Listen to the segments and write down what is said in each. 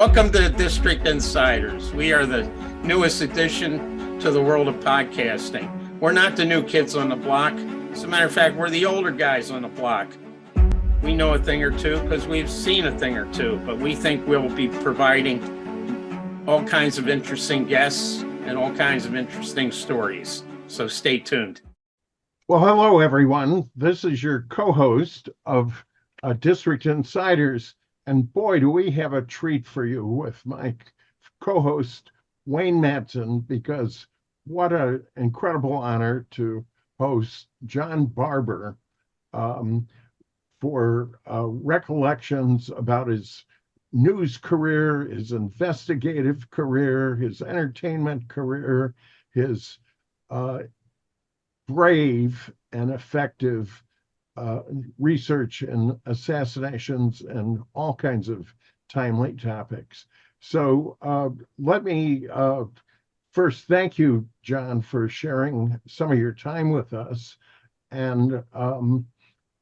Welcome to District Insiders. We are the newest addition to the world of podcasting. We're not the new kids on the block. As a matter of fact, we're the older guys on the block. We know a thing or two because we've seen a thing or two, but we think we'll be providing all kinds of interesting guests and all kinds of interesting stories. So stay tuned. Well, hello, everyone. This is your co-host of District Insiders. And boy, do we have a treat for you with my co-host, Wayne Madsen, because what an incredible honor to host John Barbour for recollections about his news career, his investigative career, his entertainment career, his brave and effective research in assassinations and all kinds of timely topics. So let me first thank you, John, for sharing some of your time with us. And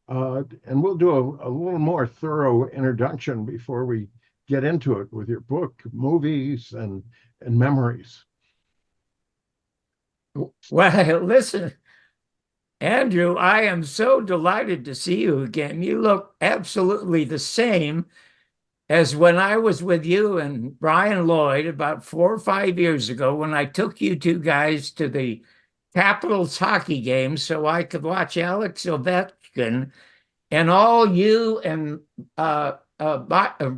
we'll do a little more thorough introduction before we get into it with your book, movies, and memories. Well, listen, Andrew, I am so delighted to see you again. You look absolutely the same as when I was with you and Brian Lloyd about 4 or 5 years ago when I took you two guys to the Capitals hockey game so I could watch Alex Ovechkin, and all you and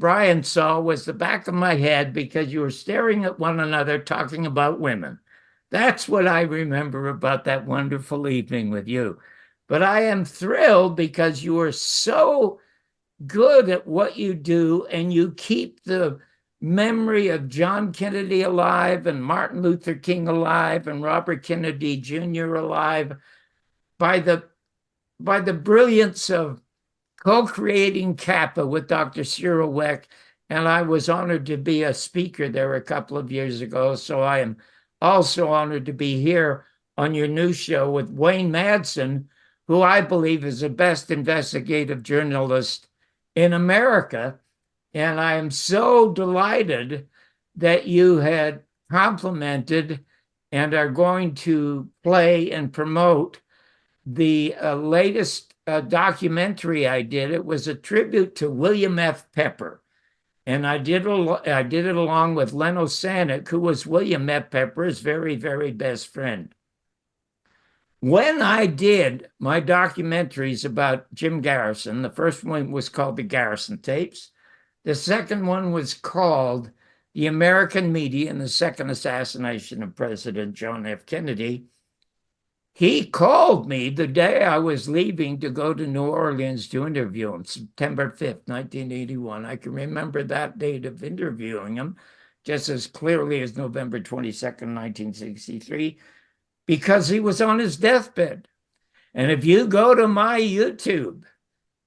Brian saw was the back of my head because you were staring at one another talking about women. That's what I remember about that wonderful evening with you. But I am thrilled because you are so good at what you do, and you keep the memory of John Kennedy alive and Martin Luther King alive and Robert Kennedy Jr. alive by the brilliance of co-creating Kappa with Dr. Cyril Weck. And I was honored to be a speaker there a couple of years ago. So I am also honored to be here on your new show with Wayne Madsen, who I believe is the best investigative journalist in America. And I am so delighted that you had complimented and are going to play and promote the latest documentary I did. It was a tribute to William F. Pepper. And I did it along with Leno Sanek, who was William F. Pepper's very, very best friend. When I did my documentaries about Jim Garrison, the first one was called The Garrison Tapes. The second one was called The American Media and the Second Assassination of President John F. Kennedy. He called me the day I was leaving to go to New Orleans to interview him, September 5th, 1981. I can remember that date of interviewing him just as clearly as November 22nd, 1963, because he was on his deathbed. And if you go to my YouTube,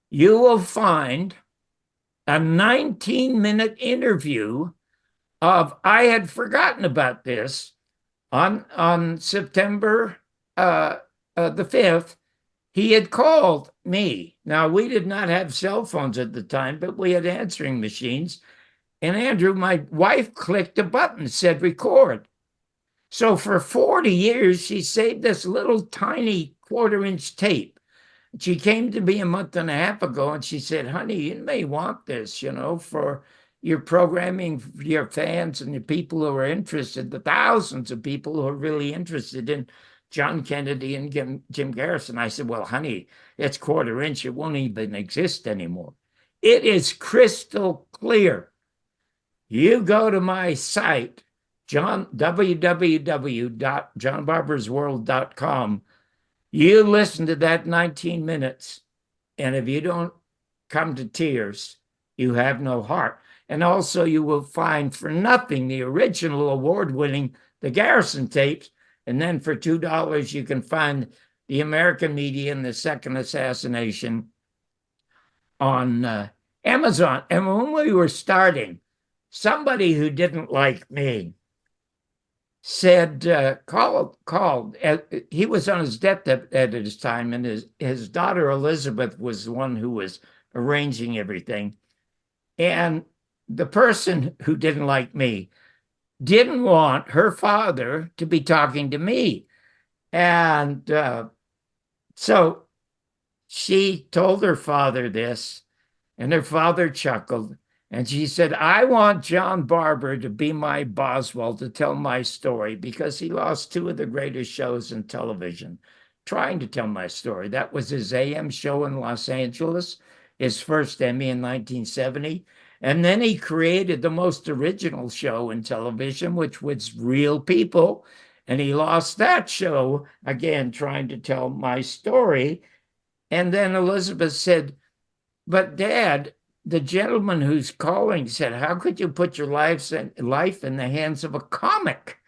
you will find a 19-minute interview of, I had forgotten about this, on September the 5th, he had called me. Now, we did not have cell phones at the time, but we had answering machines. And Andrew, my wife, clicked a button, said record. So for 40 years, she saved this little tiny 1/4-inch tape. She came to me a month and a half ago and she said, honey, you may want this, for your programming, for your fans and the people who are interested, the thousands of people who are really interested in John Kennedy and Jim Garrison. I said, well, honey, it's 1/4-inch. It won't even exist anymore. It is crystal clear. You go to my site, www.johnbarbersworld.com. You listen to that 19 minutes, and if you don't come to tears, you have no heart. And also you will find for nothing the original award-winning The Garrison Tapes. And then for $2, you can find The American Media and the Second Assassination on Amazon. And when we were starting, somebody who didn't like me said, called. He was on his deathbed at his time, and his daughter Elizabeth was the one who was arranging everything. And the person who didn't like me didn't want her father to be talking to me. And so she told her father this, and her father chuckled. And she said, I want John Barbour to be my Boswell, to tell my story, because he lost two of the greatest shows in television trying to tell my story. That was his AM show in Los Angeles, his first Emmy in 1970. And then he created the most original show in television, which was Real People. And he lost that show, again, trying to tell my story. And then Elizabeth said, but Dad, the gentleman who's calling said, how could you put your life in the hands of a comic?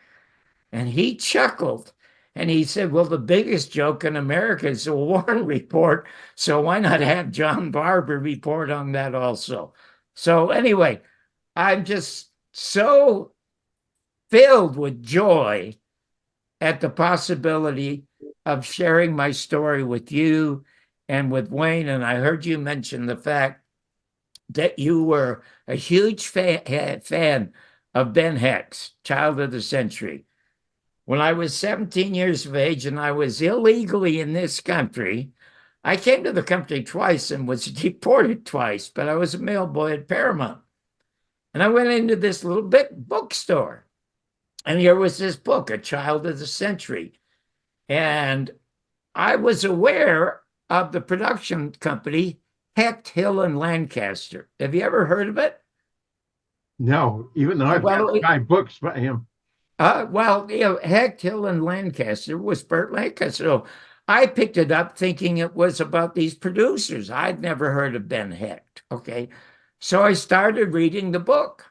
And he chuckled. And he said, well, the biggest joke in America is the Warren Report. So why not have John Barbour report on that also? So anyway, I'm just so filled with joy at the possibility of sharing my story with you and with Wayne. And I heard you mention the fact that you were a huge fan of Ben Hecht's Child of the Century. When I was 17 years of age and I was illegally in this country, I came to the country twice and was deported twice, but I was a mail boy at Paramount. And I went into this little big bookstore, and here was this book, A Child of the Century. And I was aware of the production company Hecht, Hill, and Lancaster. Have you ever heard of it? No, even though I've got 5 books by him. Well, Hecht, Hill, and Lancaster was Burt Lancaster. So I picked it up thinking it was about these producers. I'd never heard of Ben Hecht. Okay. So I started reading the book,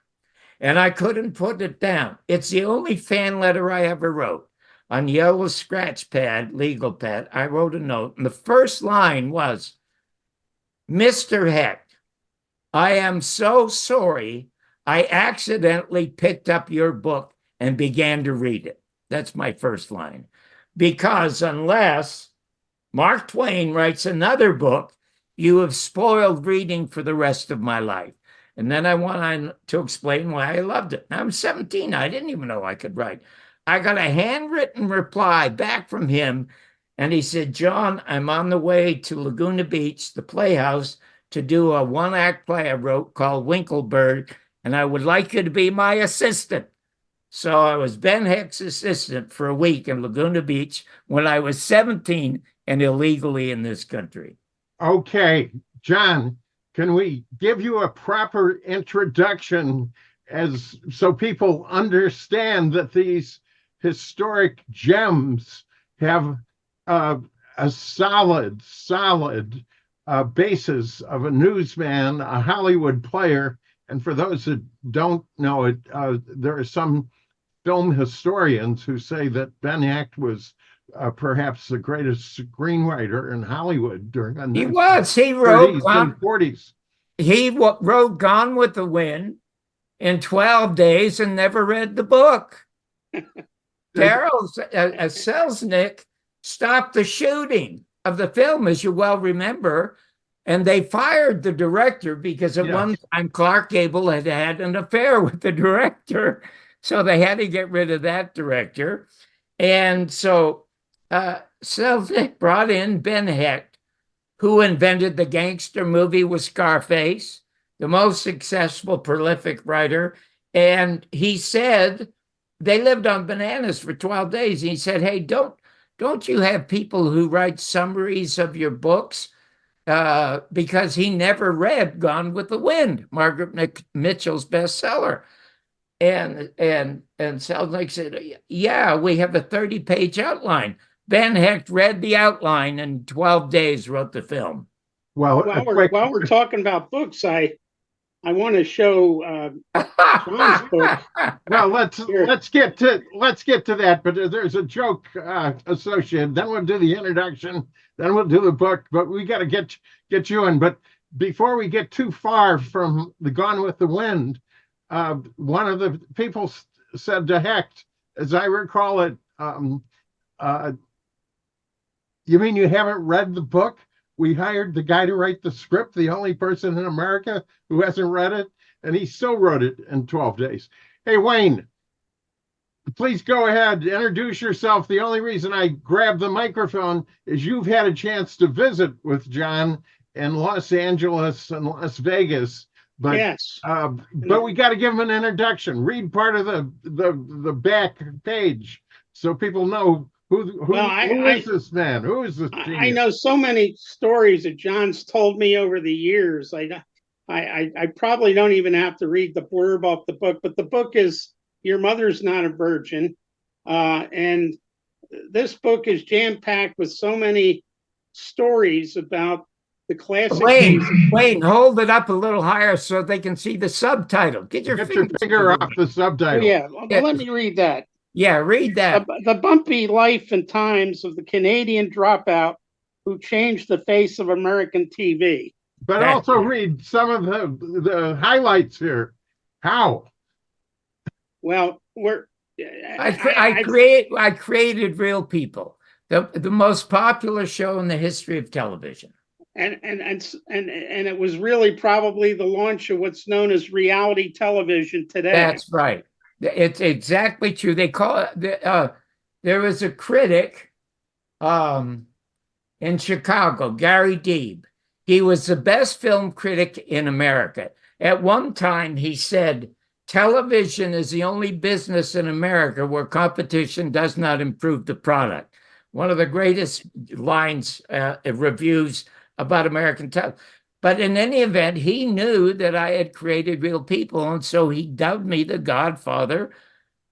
and I couldn't put it down. It's the only fan letter I ever wrote. On yellow scratch pad, legal pad, I wrote a note, and the first line was, Mr. Hecht, I am so sorry I accidentally picked up your book and began to read it. That's my first line. Because unless Mark Twain writes another book, you have spoiled reading for the rest of my life. And then I went to explain why I loved it. I'm 17. I didn't even know I could write. I got a handwritten reply back from him, and he said, John, I'm on the way to Laguna Beach, the Playhouse, to do a one-act play I wrote called Winkelberg, and I would like you to be my assistant. So I was Ben Hecht's assistant for a week in Laguna Beach when I was 17 and illegally in this country. Okay, John, can we give you a proper introduction so people understand that these historic gems have a solid basis of a newsman, a Hollywood player. And for those that don't know it, there are some film historians who say that Ben Hecht was perhaps the greatest screenwriter in Hollywood during the He was. He wrote 30s and 40s. He wrote Gone with the Wind in 12 days and never read the book. Daryl Selznick stopped the shooting of the film, as you well remember, and they fired the director because at one time Clark Gable had had an affair with the director. So they had to get rid of that director. And so Selznick brought in Ben Hecht, who invented the gangster movie with Scarface, the most successful, prolific writer. And he said, they lived on bananas for 12 days. He said, hey, don't you have people who write summaries of your books? Because he never read Gone with the Wind, Margaret Mitchell's bestseller. And Selznick said, yeah, we have a 30-page outline. Ben Hecht read the outline and in 12 days wrote the film. Well, while we're talking about books, I want to show John's book. Well, let's get to that. But there's a joke associated. Then we'll do the introduction. Then we'll do the book. But we got to get you in. But before we get too far from the Gone with the Wind, one of the people said to Hecht, as I recall it, you mean you haven't read the book? We hired the guy to write the script, the only person in America who hasn't read it. and he still wrote it in 12 days. Hey, Wayne, please go ahead, introduce yourself. The only reason I grabbed the microphone is you've had a chance to visit with John in Los Angeles and Las Vegas, but Yes. but we got to give him an introduction. Read part of the back page so people know who is this man? Who is this genius? I know so many stories that John's told me over the years. I probably don't even have to read the blurb off the book, but the book is Your Mother's Not a Virgin. And this book is jam-packed with so many stories about the classic. Wayne, hold it up a little higher so they can see the subtitle. Get your finger off the subtitle. Yeah, let me read that. Yeah, read that. The bumpy life and times of the Canadian dropout who changed the face of American TV. But also read some of the highlights here. How? Well, I created Real People, the most popular show in the history of television. And it was really probably the launch of what's known as reality television today. That's right. It's exactly true. They call it, there was a critic in Chicago, Gary Deeb. He was the best film critic in America. At one time, he said, television is the only business in America where competition does not improve the product. One of the greatest lines, reviews about American television. But in any event, he knew that I had created Real People, and so he dubbed me the godfather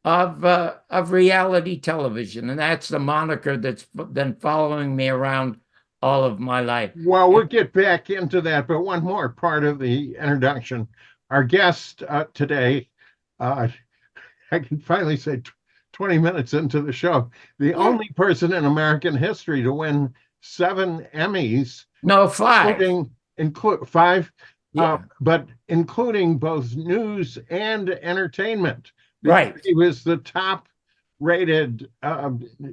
of reality television, and that's the moniker that's been following me around all of my life. Well, we'll get back into that, but one more part of the introduction. Our guest today, I can finally say 20 minutes into the show, the only person in American history to win 7 Emmys. No, 5. Include 5, but including both news and entertainment. Right. He was the top-rated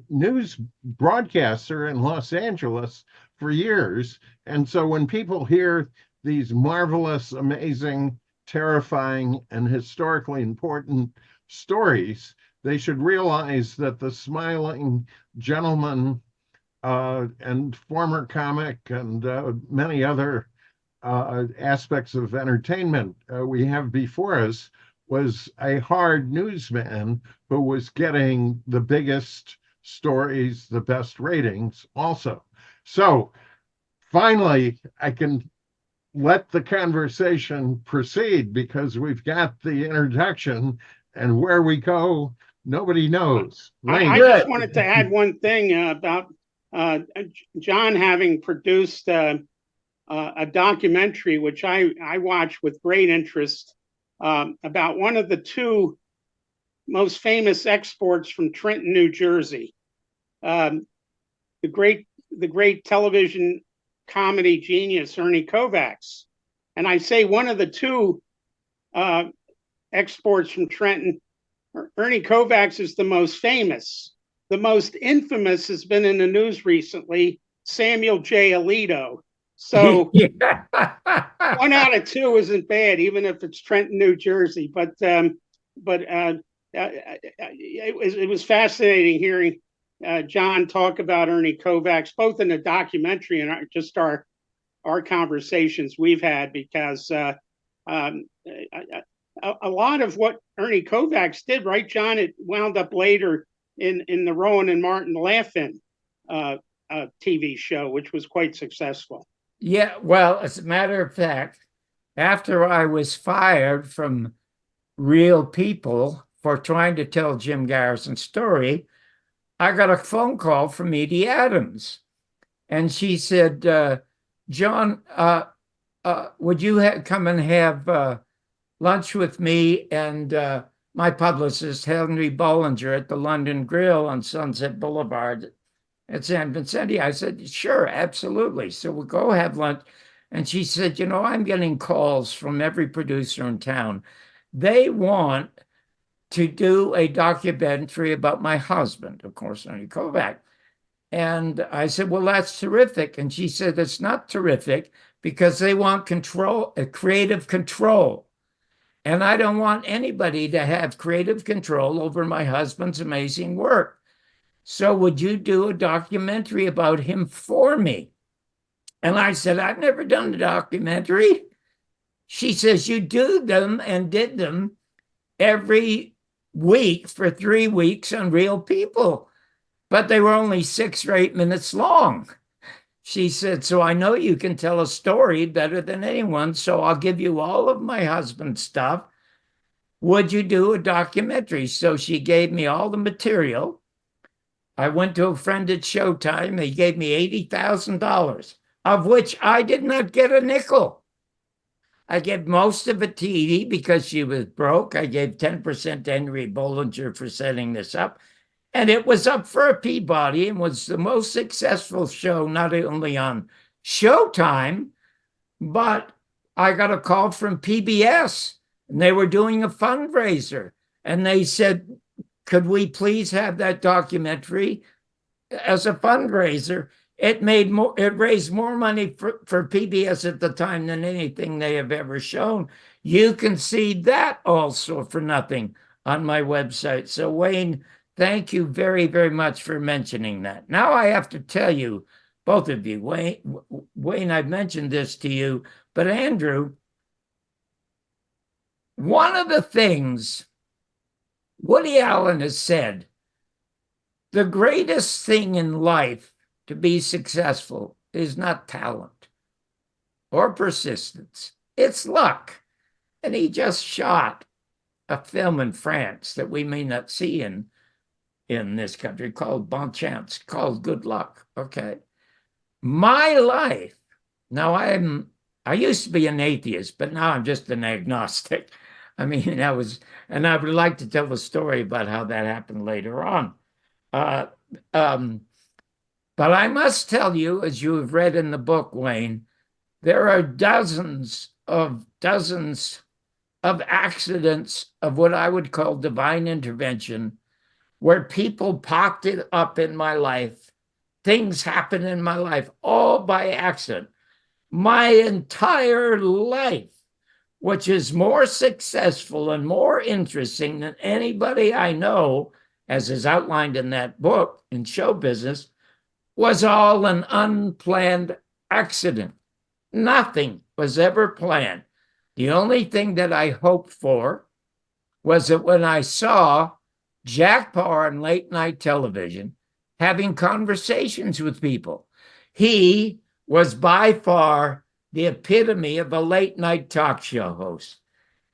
news broadcaster in Los Angeles for years. And so when people hear these marvelous, amazing, terrifying, and historically important stories, they should realize that the smiling gentleman and former comic and many other aspects of entertainment we have before us was a hard newsman who was getting the biggest stories, the best ratings also. So finally, I can let the conversation proceed because we've got the introduction, and where we go, nobody knows. I just wanted to add one thing about John having produced a documentary, which I watched with great interest, about one of the 2 most famous exports from Trenton, New Jersey. The great television comedy genius, Ernie Kovacs. And I say one of the 2 exports from Trenton, Ernie Kovacs is the most famous. The most infamous has been in the news recently, Samuel J. Alito. So 1 out of 2 isn't bad, even if it's Trenton, New Jersey. But it was fascinating hearing John talk about Ernie Kovacs, both in the documentary and just our conversations we've had, because a lot of what Ernie Kovacs did, right, John, it wound up later in the Rowan and Martin Laugh-In TV show, which was quite successful. Yeah, well, as a matter of fact, after I was fired from Real People for trying to tell Jim Garrison's story, I got a phone call from Edie Adams. And she said, John, would you come and have lunch with me and my publicist, Henry Bollinger, at the London Grill on Sunset Boulevard at San Vicente? I said, sure, absolutely. So we'll go have lunch. And she said, I'm getting calls from every producer in town. They want to do a documentary about my husband, of course, Ernie Kovacs. And I said, well, that's terrific. And she said, it's not terrific because they want control, creative control. And I don't want anybody to have creative control over my husband's amazing work. So would you do a documentary about him for me? And I said, I've never done a documentary. She says, you do them and did them every week for 3 weeks on real people, but they were only 6 or 8 minutes long. She said, so I know you can tell a story better than anyone, so I'll give you all of my husband's stuff. Would you do a documentary? So she gave me all the material. I went to a friend at Showtime. They gave me $80,000, of which I did not get a nickel. I gave most of it to Edie because she was broke. I gave 10% to Henry Bollinger for setting this up. And it was up for a Peabody and was the most successful show, not only on Showtime, but I got a call from PBS, and they were doing a fundraiser. And they said, could we please have that documentary as a fundraiser? It raised more money for PBS at the time than anything they have ever shown. You can see that also for nothing on my website. So Wayne, thank you very, very much for mentioning that. Now I have to tell you, both of you, Wayne, I've mentioned this to you, but Andrew, one of the things Woody Allen has said, the greatest thing in life to be successful is not talent or persistence. It's luck. And he just shot a film in France that we may not see in this country called Bon Chance, called Good Luck. Okay. My life, now I used to be an atheist, but now I'm just an agnostic. I mean, and I would like to tell the story about how that happened later on. But I must tell you, as you have read in the book, Wayne, there are dozens of accidents of what I would call divine intervention, where people popped it up in my life. Things happen in my life, all by accident. My entire life, which is more successful and more interesting than anybody I know, as is outlined in that book, in show business, was all an unplanned accident. Nothing was ever planned. The only thing that I hoped for was that when I saw Jack Paar on late night television having conversations with people, he was by far the epitome of a late night talk show host.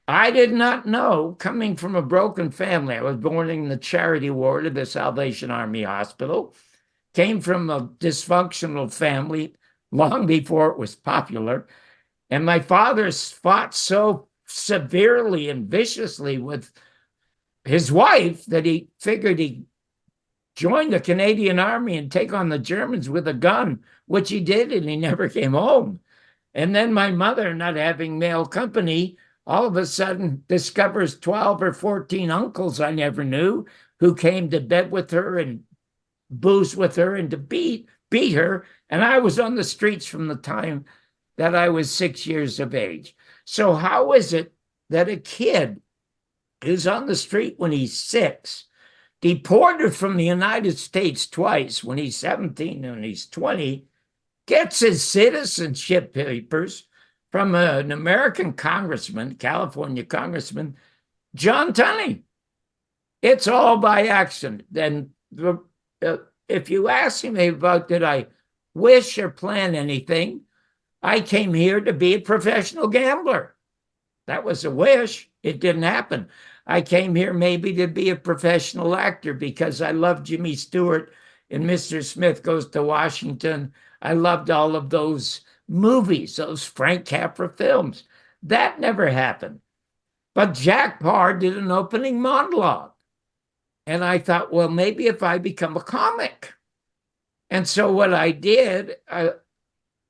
I did not know, coming from a broken family, I was born in the charity ward of the Salvation Army Hospital, came from a dysfunctional family long before it was popular. And my father fought so severely and viciously with his wife that he figured he'd join the Canadian Army and take on the Germans with a gun, which he did, and he never came home. And then my mother, not having male company, all of a sudden discovers 12 or 14 uncles I never knew who came to bed with her and booze with her and to beat her. And I was on the streets from the time that I was 6 years of age. So how is it that a kid who's on the street when he's 6, deported from the United States twice, when he's 17 and he's 20, gets his citizenship papers from an American congressman, California congressman, John Tunney? It's all by accident. Then if you ask me about did I wish or plan anything, I came here to be a professional gambler. That was a wish. It didn't happen. I came here maybe to be a professional actor because I loved Jimmy Stewart in Mr. Smith Goes to Washington. I loved all of those movies, those Frank Capra films. That never happened. But Jack Paar did an opening monologue. And I thought, well, maybe if I become a comic. And so what I did,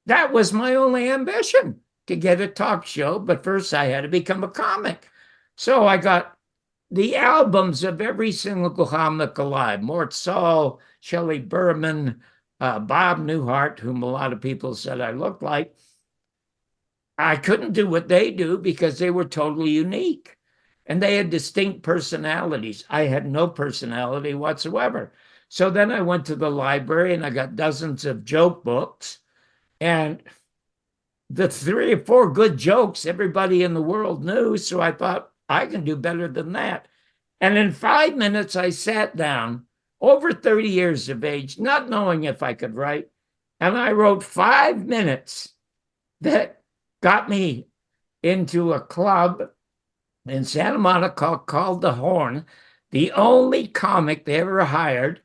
that was my only ambition, to get a talk show. But first I had to become a comic. So I got the albums of every single comic alive: Mort Saul, Shelley Berman, Bob Newhart, whom a lot of people said I looked like. I couldn't do what they do because they were totally unique and they had distinct personalities. I had no personality whatsoever. So then I went to the library and I got dozens of joke books, and the 3 or 4 good jokes everybody in the world knew. So I thought, I can do better than that. And in 5 minutes, I sat down, over 30 years of age, not knowing if I could write. And I wrote 5 minutes that got me into a club in Santa Monica called The Horn, the only comic they ever hired.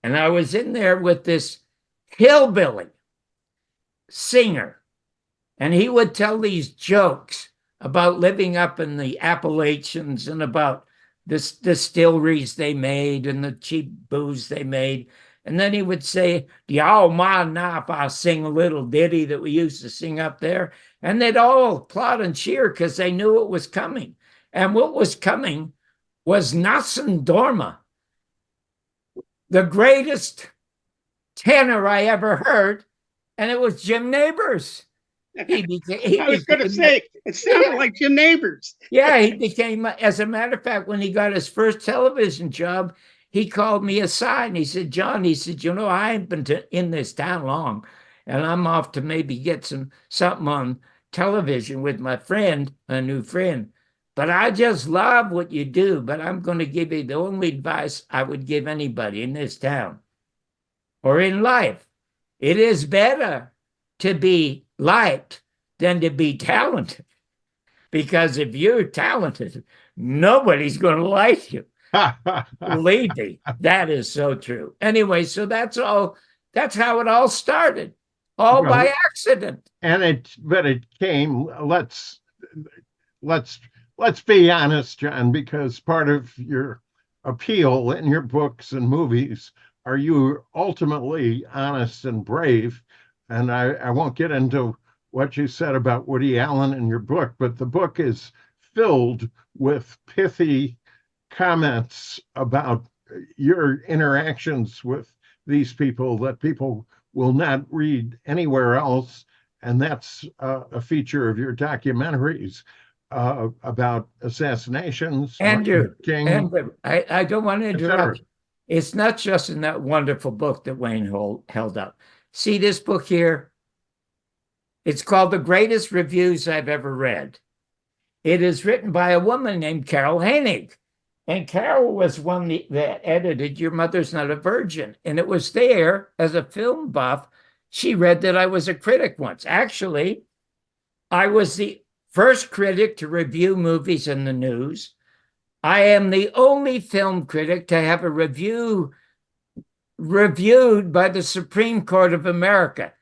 And I was in there with this hillbilly singer, and he would tell these jokes about living up in the Appalachians and about the distilleries they made and the cheap booze they made. And then he would say, "Do y'all mind now if I sing a little ditty that we used to sing up there?" And they'd all applaud and cheer because they knew it was coming. And what was coming was Nassim Dorma, the greatest tenor I ever heard, and it was Jim Neighbors. I was going to say, it sounded like Jim Neighbors. Yeah, he became, as a matter of fact, when he got his first television job, he called me aside and he said, "John," he said, "you know, I ain't been in this town long, and I'm off to maybe get something on television with my friend, a new friend. But I just love what you do, but I'm going to give you the only advice I would give anybody in this town or in life. It is better to be liked than to be talented. Because if you're talented, nobody's going to like you." Believe me, that is so true. Anyway, so that's all. That's how it all started, all by accident. And it came. Let's be honest, John, because part of your appeal in your books and movies are you ultimately honest and brave. And I won't get into what you said about Woody Allen in your book, but the book is filled with pithy comments about your interactions with these people that people will not read anywhere else. And that's a feature of your documentaries about assassinations. Andrew, King, I don't want to interrupt. etc. It's not just in that wonderful book that Wayne held up. See this book here? It's called The Greatest Reviews I've Ever Read. It is written by a woman named Carol Hennig. And Carol was one that edited Your Mother's Not a Virgin. And it was there, as a film buff, she read that I was a critic once. Actually, I was the first critic to review movies in the news. I am the only film critic to have a review reviewed by the Supreme Court of America.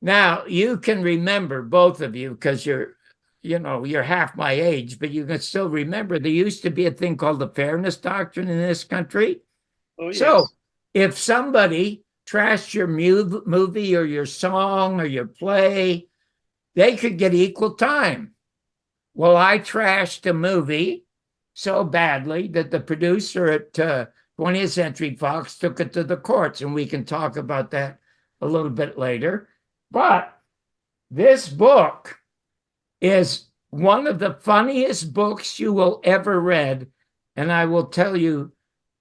Now, you can remember, both of you, because you're half my age, but you can still remember there used to be a thing called the Fairness Doctrine in this country. Oh, yes. So if somebody trashed your movie or your song or your play, they could get equal time. Well, I trashed a movie so badly that the producer at 20th Century Fox took it to the courts, and we can talk about that a little bit later. But this book is one of the funniest books you will ever read, and I will tell you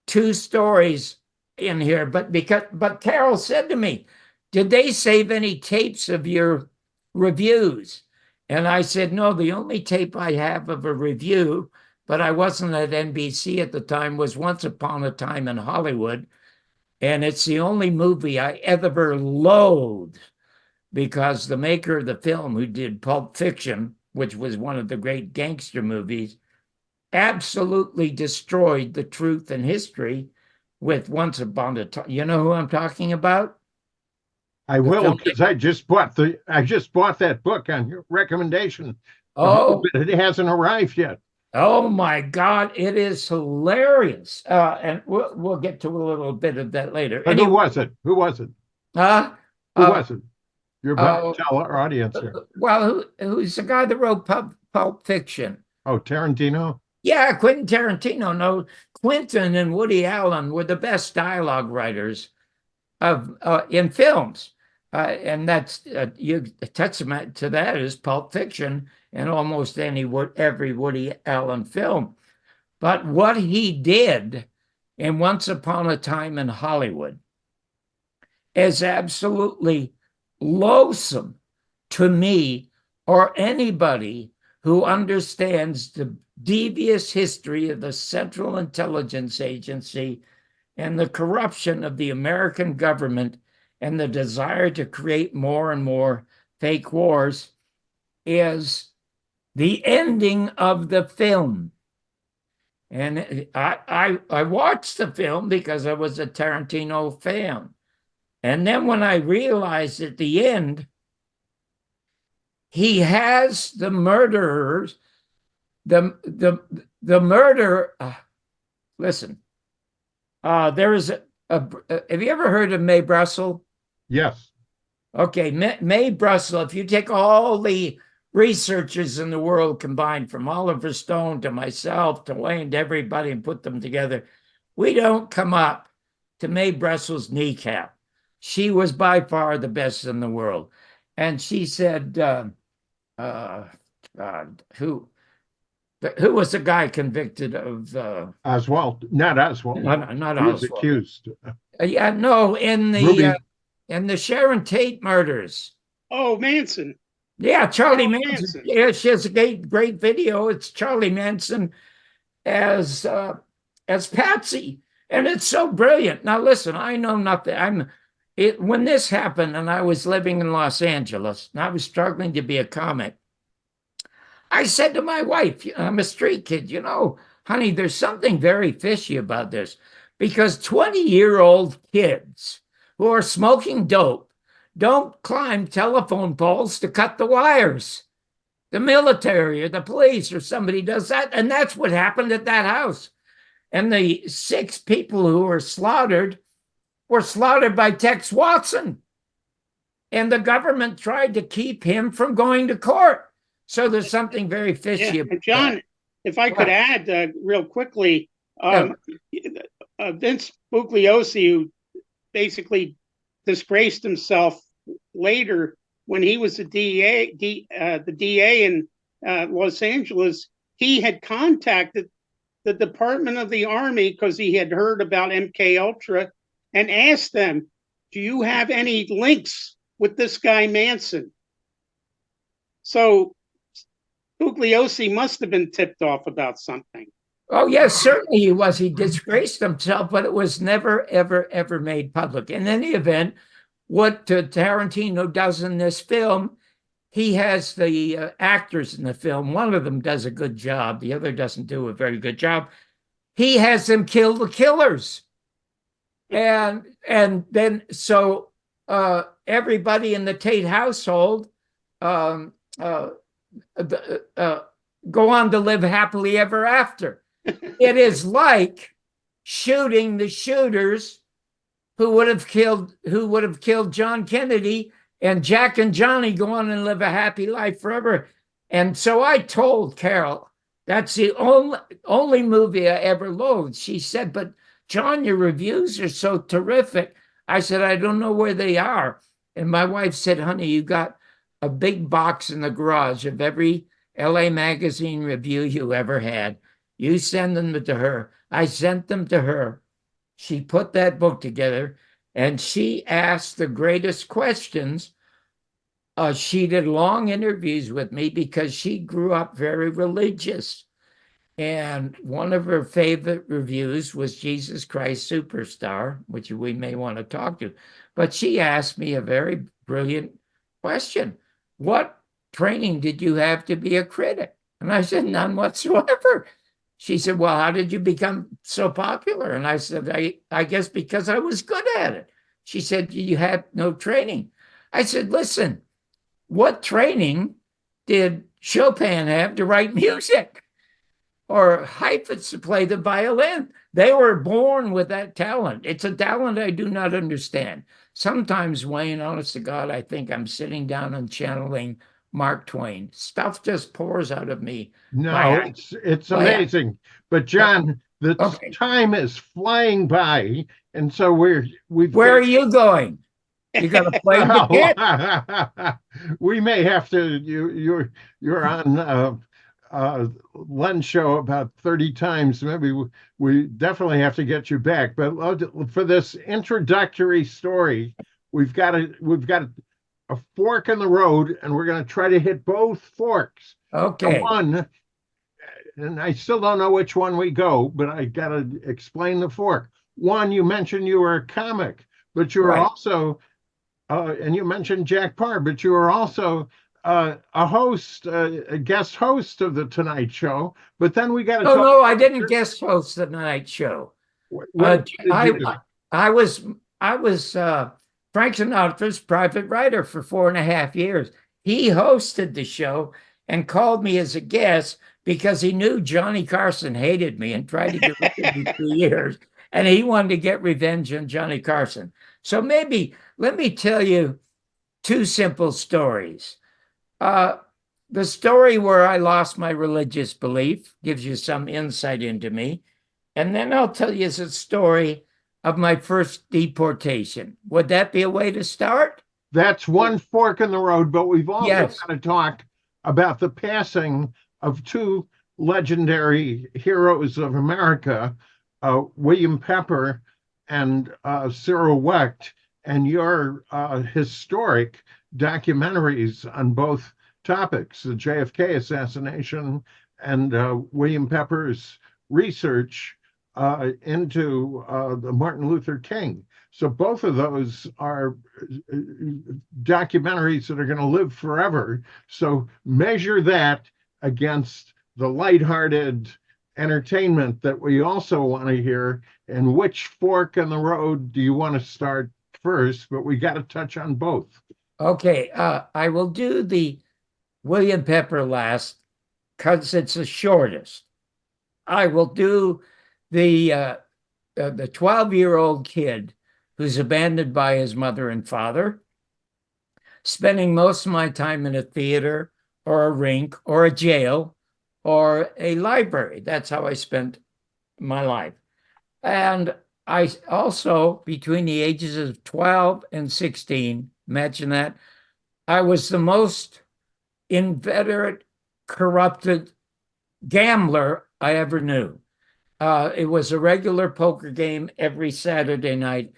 2 stories in here. But Carol said to me, "Did they save any tapes of your reviews?" And I said, "No, the only tape I have of a review, but I wasn't at NBC at the time, was Once Upon a Time in Hollywood. And it's the only movie I ever loathed, because the maker of the film, who did Pulp Fiction, which was one of the great gangster movies, absolutely destroyed the truth and history with Once Upon a Time." You know who I'm talking about? I will, because I just bought that book on your recommendation. Oh, But it hasn't arrived yet. oh my God, it is hilarious. And we'll get to a little bit of that later. But Anyway, who was it? Who was it? Who was it? You're about to tell our audience here. Well, who's the guy that wrote Pulp Fiction? Oh, Tarantino? Yeah, Quentin Tarantino. No, Quentin and Woody Allen were the best dialogue writers in films. and that's a testament to that is Pulp Fiction and almost every Woody Allen film. But what he did in Once Upon a Time in Hollywood is absolutely loathsome to me or anybody who understands the devious history of the Central Intelligence Agency and the corruption of the American government and the desire to create more and more fake wars is the ending of the film. And I watched the film because I was a Tarantino fan. And then when I realized at the end, he has the murderers, the murder. Listen, there is have you ever heard of Mae Brussel? Yes. Okay, Mae Brussel, if you take all the researchers in the world combined, from Oliver Stone to myself to Wayne to everybody, and put them together, we don't come up to Mae Brussel's kneecap. She was by far the best in the world. And she said, who was the guy convicted of Oswald? Not Oswald. Not He was Oswald. accused. Yeah, no, in the Sharon Tate murders. Oh, Manson. Yeah, Charlie Manson. Manson. Yeah, she has a great video. It's Charlie Manson as Patsy, and it's so brilliant. Now, listen, I know nothing. When this happened, and I was living in Los Angeles, and I was struggling to be a comic, I said to my wife, I'm a street kid, honey, there's something very fishy about this, because 20-year-old kids who are smoking dope don't climb telephone poles to cut the wires. The military or the police or somebody does that, and that's what happened at that house. And the 6 people who were slaughtered by Tex Watson. And the government tried to keep him from going to court. So there's something very fishy about John, that. if I could add real quickly, Vince Bugliosi, who basically disgraced himself later when he was the DA in Los Angeles, he had contacted the Department of the Army because he had heard about MK Ultra and asked them, do you have any links with this guy Manson? So Bugliosi must have been tipped off about something. Oh, yes, certainly he was. He disgraced himself, but it was never, ever, ever made public. In any event, what Tarantino does in this film, he has the actors in the film. One of them does a good job. The other doesn't do a very good job. He has them kill the killers. And then so everybody in the Tate household go on to live happily ever after. It is like shooting the shooters who would have killed John Kennedy, and Jack and Johnny go on and live a happy life forever. And so I told Carol, that's the only movie I ever loathed. She said, but John, your reviews are so terrific. I said, I don't know where they are. And my wife said, honey, you got a big box in the garage of every LA Magazine review you ever had. You send them to her. I sent them to her. She put that book together, and she asked the greatest questions. She did long interviews with me because she grew up very religious. And one of her favorite reviews was Jesus Christ Superstar, which we may want to talk to. But she asked me a very brilliant question. What training did you have to be a critic? And I said, none whatsoever. She said, well, how did you become so popular? And I said, I guess because I was good at it. She said, you had no training. I said, listen, what training did Chopin have to write music? Or Heifetz to play the violin? They were born with that talent. It's a talent I do not understand. Sometimes, Wayne, honest to God, I think I'm sitting down and channeling Mark Twain. Stuff just pours out of me. No, it's amazing. But John, the time is flying by, and so we've. Where are you going? You got to play the kid. We may have to. You're on Len's show about 30 times. Maybe we definitely have to get you back. But for this introductory story, we've got a fork in the road, and we're going to try to hit both forks. Okay. One, and I still don't know which one we go, but I got to explain the fork. One, you mentioned you were a comic, but you were also, and you mentioned Jack Parr, but you were also a host, a guest host of the Tonight Show. But then we got to. Oh no, I didn't guest host the Tonight Show. What did you do? I was Frank Sinatra's private writer for 4.5 years. He hosted the show and called me as a guest because he knew Johnny Carson hated me and tried to get rid of me for years. And he wanted to get revenge on Johnny Carson. So maybe let me tell you 2 simple stories. The story where I lost my religious belief gives you some insight into me. And then I'll tell you the story of my first deportation. Would that be a way to start? That's one fork in the road, but we've also Yes. got to talk about the passing of 2 legendary heroes of America, William Pepper and Cyril Wecht, and your historic documentaries on both topics, the JFK assassination and William Pepper's research into the Martin Luther King. So both of those are documentaries that are going to live forever. So measure that against the lighthearted entertainment that we also want to hear. And which fork in the road do you want to start first? But we got to touch on both. Okay, I will do the William Pepper last because it's the shortest. I will do the 12-year-old kid who's abandoned by his mother and father, spending most of my time in a theater or a rink or a jail or a library. That's how I spent my life. And I also, between the ages of 12 and 16, imagine that, I was the most inveterate, corrupted gambler I ever knew. It was a regular poker game every Saturday night.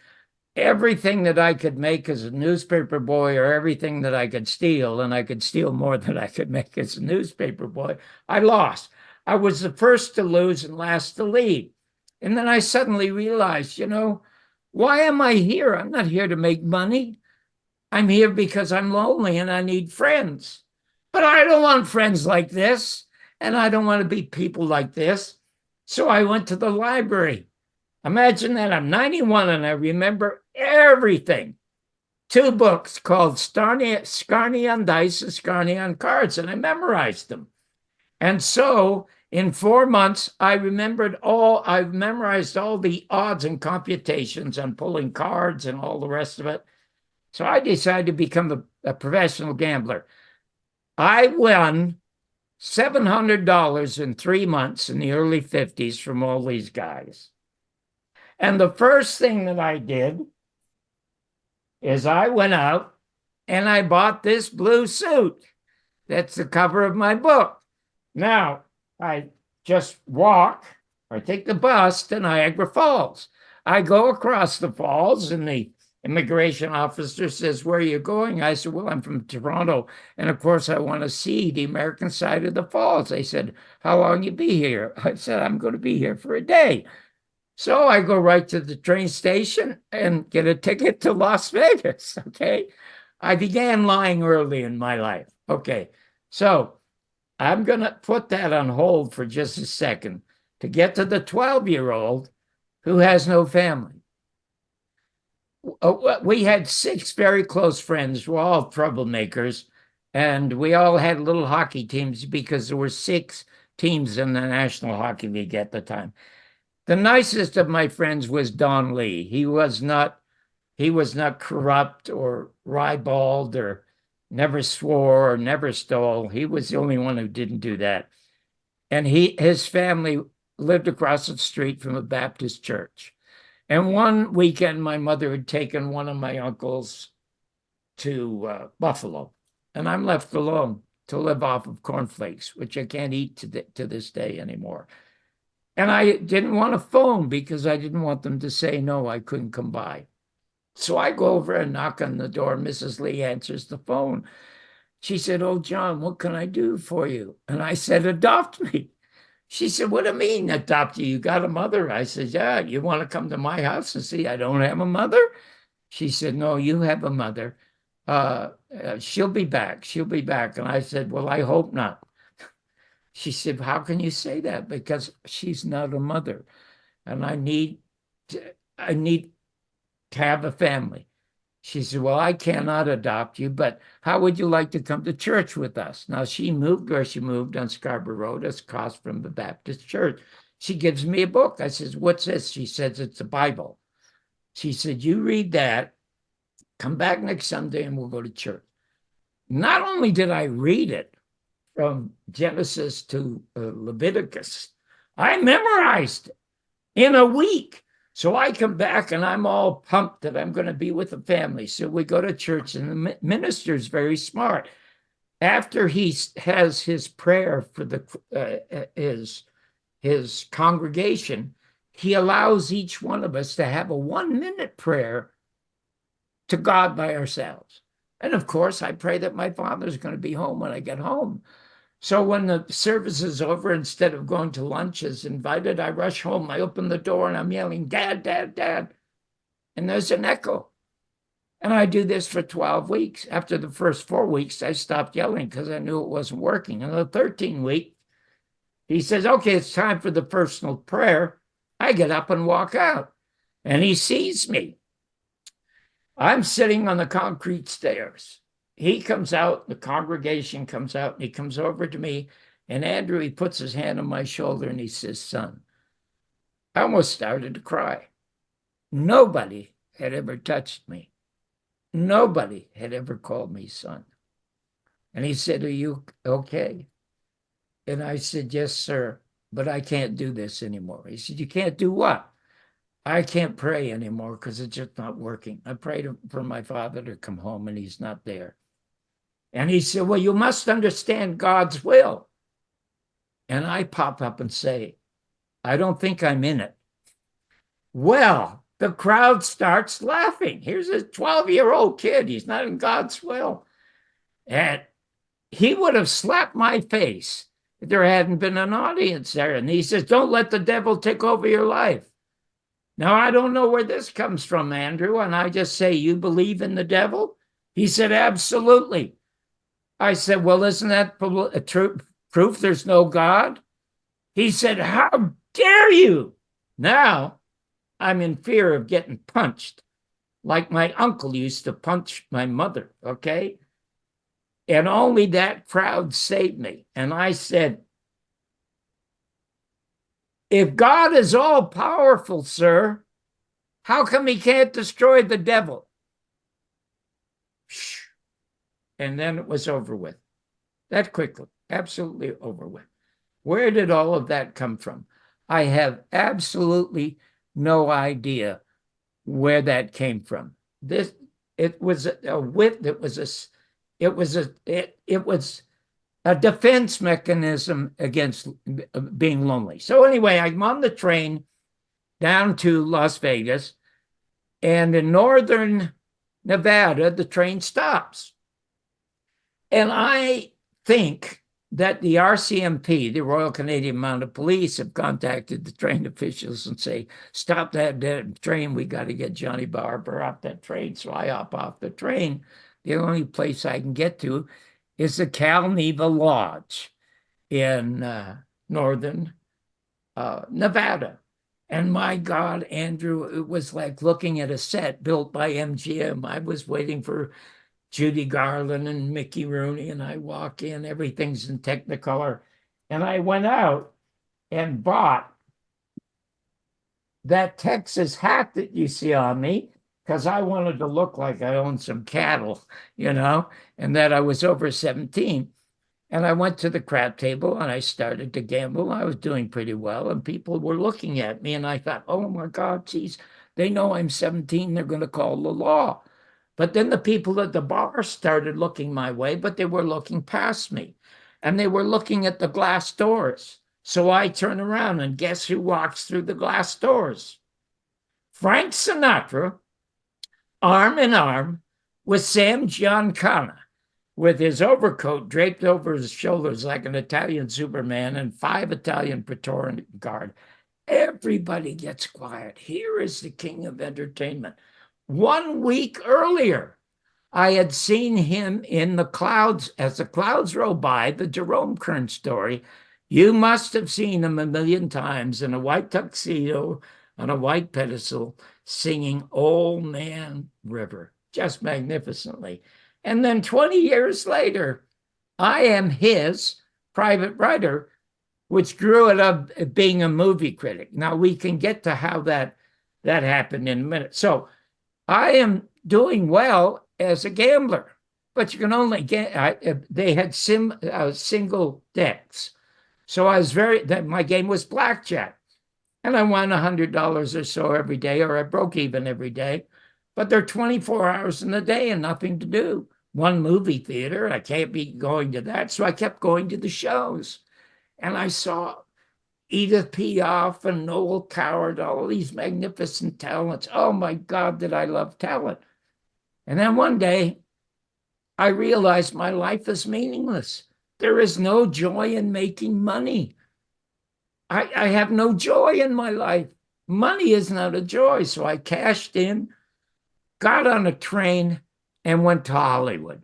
Everything that I could make as a newspaper boy or everything that I could steal, and I could steal more than I could make as a newspaper boy, I lost. I was the first to lose and last to lead. And then I suddenly realized, why am I here? I'm not here to make money. I'm here because I'm lonely and I need friends. But I don't want friends like this, and I don't want to be people like this. So I went to the library. Imagine that. I'm 91 and I remember everything. 2 books called Scarney on Dice and Scarney on Cards, and I memorized them. And so in 4 months, I memorized all the odds and computations on pulling cards and all the rest of it. So I decided to become a professional gambler. I won $700 in 3 months in the early 50s from all these guys. And the first thing that I did is I went out and I bought this blue suit. That's the cover of my book. Now, I just walk or take the bus to Niagara Falls. I go across the falls and the immigration officer says, "Where are you going?" I said, "Well, I'm from Toronto. And of course, I want to see the American side of the falls." They said, "How long you be here?" I said, "I'm going to be here for a day." So I go right to the train station and get a ticket to Las Vegas, okay? I began lying early in my life. Okay, so I'm going to put that on hold for just a second to get to the 12-year-old who has no family. We had 6 very close friends. We're all troublemakers, and we all had little hockey teams because there were 6 teams in the National Hockey League at the time. The nicest of my friends was Don Lee. He was not corrupt or ribald or never swore or never stole. He was the only one who didn't do that. And his family lived across the street from a Baptist church. And one weekend, my mother had taken one of my uncles to Buffalo, and I'm left alone to live off of cornflakes, which I can't eat to this day anymore. And I didn't want to phone because I didn't want them to say no, I couldn't come by. So I go over and knock on the door. Mrs. Lee answers the phone. She said, "Oh, John, what can I do for you?" And I said, "Adopt me." She said, "What do you mean adopt you? You got a mother?" I said, "Yeah, you want to come to my house and see I don't have a mother?" She said, "No, you have a mother. She'll be back. She'll be back." And I said, "Well, I hope not." She said, "How can you say that? Because she's not a mother, and I need to have a family." She said, "Well, I cannot adopt you, but how would you like to come to church with us?" Now, she moved where she moved on Scarborough Road, it's across from the Baptist church. She gives me a book. I says, "What's this?" She says, "It's a Bible." She said, "You read that, come back next Sunday and we'll go to church." Not only did I read it from Genesis to Leviticus, I memorized it in a week. So I come back and I'm all pumped that I'm going to be with the family. So we go to church, and the minister's very smart. After he has his prayer for his congregation, he allows each one of us to have a 1-minute prayer to God by ourselves. And of course, I pray that my father's going to be home when I get home. So when the service is over, instead of going to lunch as invited, I rush home. I open the door and I'm yelling, "Dad, Dad, Dad." And there's an echo. And I do this for 12 weeks. After the first 4 weeks, I stopped yelling because I knew it wasn't working. In the 13th week, he says, "Okay, it's time for the personal prayer." I get up and walk out, and he sees me. I'm sitting on the concrete stairs. He comes out, the congregation comes out, and he comes over to me. And Andrew, he puts his hand on my shoulder and he says, "Son." I almost started to cry. Nobody had ever touched me. Nobody had ever called me son. And he said, "Are you okay?" And I said, "Yes, sir, but I can't do this anymore." He said, "You can't do what?" "I can't pray anymore because it's just not working. I prayed for my father to come home and he's not there." And he said, "Well, you must understand God's will." And I pop up and say, "I don't think I'm in it." Well, the crowd starts laughing. Here's a 12-year-old kid. He's not in God's will. And he would have slapped my face if there hadn't been an audience there. And he says, "Don't let the devil take over your life." Now, I don't know where this comes from, Andrew. And I just say, "You believe in the devil?" He said, "Absolutely." I said, "Well, isn't that proof there's no God?" He said, "How dare you?" Now I'm in fear of getting punched, like my uncle used to punch my mother, okay? And only that crowd saved me. And I said, "If God is all powerful, sir, how come he can't destroy the devil?" And then it was over with. That quickly, absolutely over with. Where did all of that come from? I have absolutely no idea where that came from. It was a defense mechanism against being lonely. So anyway, I'm on the train down to Las Vegas, and in northern Nevada, the train stops. And I think that the RCMP, the Royal Canadian Mounted Police, have contacted the train officials and say, "Stop that train. We got to get Johnny Barbour off that train." So I hop off the train. The only place I can get to is the Cal Neva Lodge in northern Nevada. And my God, Andrew, it was like looking at a set built by MGM. I was waiting for Judy Garland and Mickey Rooney, and I walk in, everything's in Technicolor. And I went out and bought that Texas hat that you see on me because I wanted to look like I owned some cattle, and that I was over 17. And I went to the crap table and I started to gamble. I was doing pretty well, and people were looking at me, and I thought, "Oh my God, geez, they know I'm 17. They're going to call the law." But then the people at the bar started looking my way, but they were looking past me. And they were looking at the glass doors. So I turn around, and guess who walks through the glass doors? Frank Sinatra, arm in arm with Sam Giancana, with his overcoat draped over his shoulders like an Italian Superman and 5 Italian Praetorian Guard. Everybody gets quiet. Here is the king of entertainment. 1 week earlier, I had seen him in the clouds. As the clouds roll by, the Jerome Kern story, you must have seen him a million times in a white tuxedo on a white pedestal singing Old Man River, just magnificently. And then 20 years later, I am his private writer, which grew it up being a movie critic. Now, we can get to how that happened in a minute. So I am doing well as a gambler, but you can only get, they had single decks. So my game was blackjack. And I won $100 or so every day, or I broke even every day. But there are 24 hours in the day and nothing to do. One movie theater, I can't be going to that. So I kept going to the shows. And I saw Edith Piaf and Noel Coward, all these magnificent talents. Oh my God, did I love talent. And then one day, I realized my life is meaningless. There is no joy in making money. I have no joy in my life. Money is not a joy. So I cashed in, got on a train, and went to Hollywood.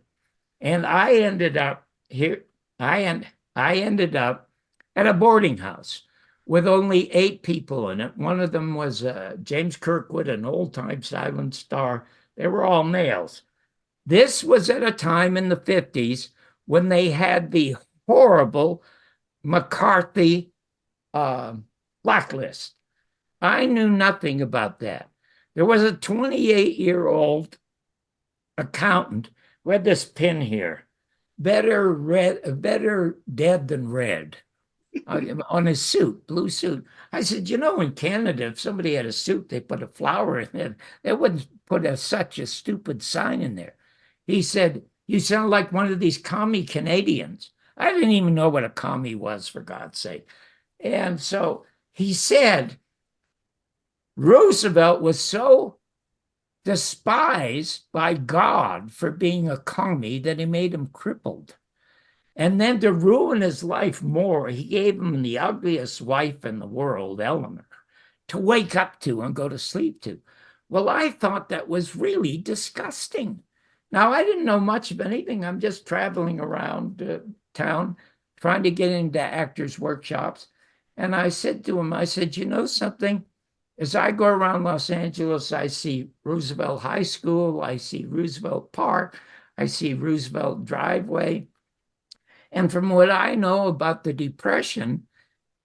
And I ended up here. I ended up at a boarding house with only 8 people in it. One of them was James Kirkwood, an old-time silent star. They were all males. This was at a time in the 50s when they had the horrible McCarthy blacklist. I knew nothing about that. There was a 28-year-old accountant who had this pin here, better dead than red, on his suit, blue suit. I said, in Canada, if somebody had a suit, they put a flower in it. They wouldn't put such a stupid sign in there. He said, you sound like one of these commie Canadians. I didn't even know what a commie was, for God's sake. And so he said, Roosevelt was so despised by God for being a commie that he made him crippled. And then to ruin his life more, he gave him the ugliest wife in the world, Eleanor, to wake up to and go to sleep to. Well, I thought that was really disgusting. Now, I didn't know much of anything. I'm just traveling around town, trying to get into actors' workshops. And I said to him, you know something? As I go around Los Angeles, I see Roosevelt High School, I see Roosevelt Park, I see Roosevelt Driveway. And from what I know about the Depression,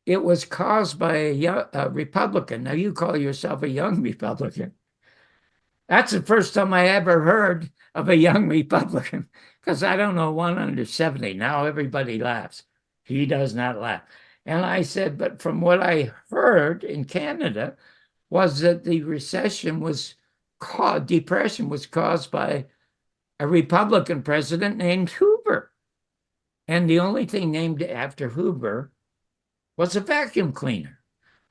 it was caused by a Republican. Now, you call yourself a young Republican. That's the first time I ever heard of a young Republican, because I don't know one under 70. Now everybody laughs. He does not laugh. And I said, but from what I heard in Canada was that the depression was caused by a Republican president named Hoover. And the only thing named after Hoover was a vacuum cleaner.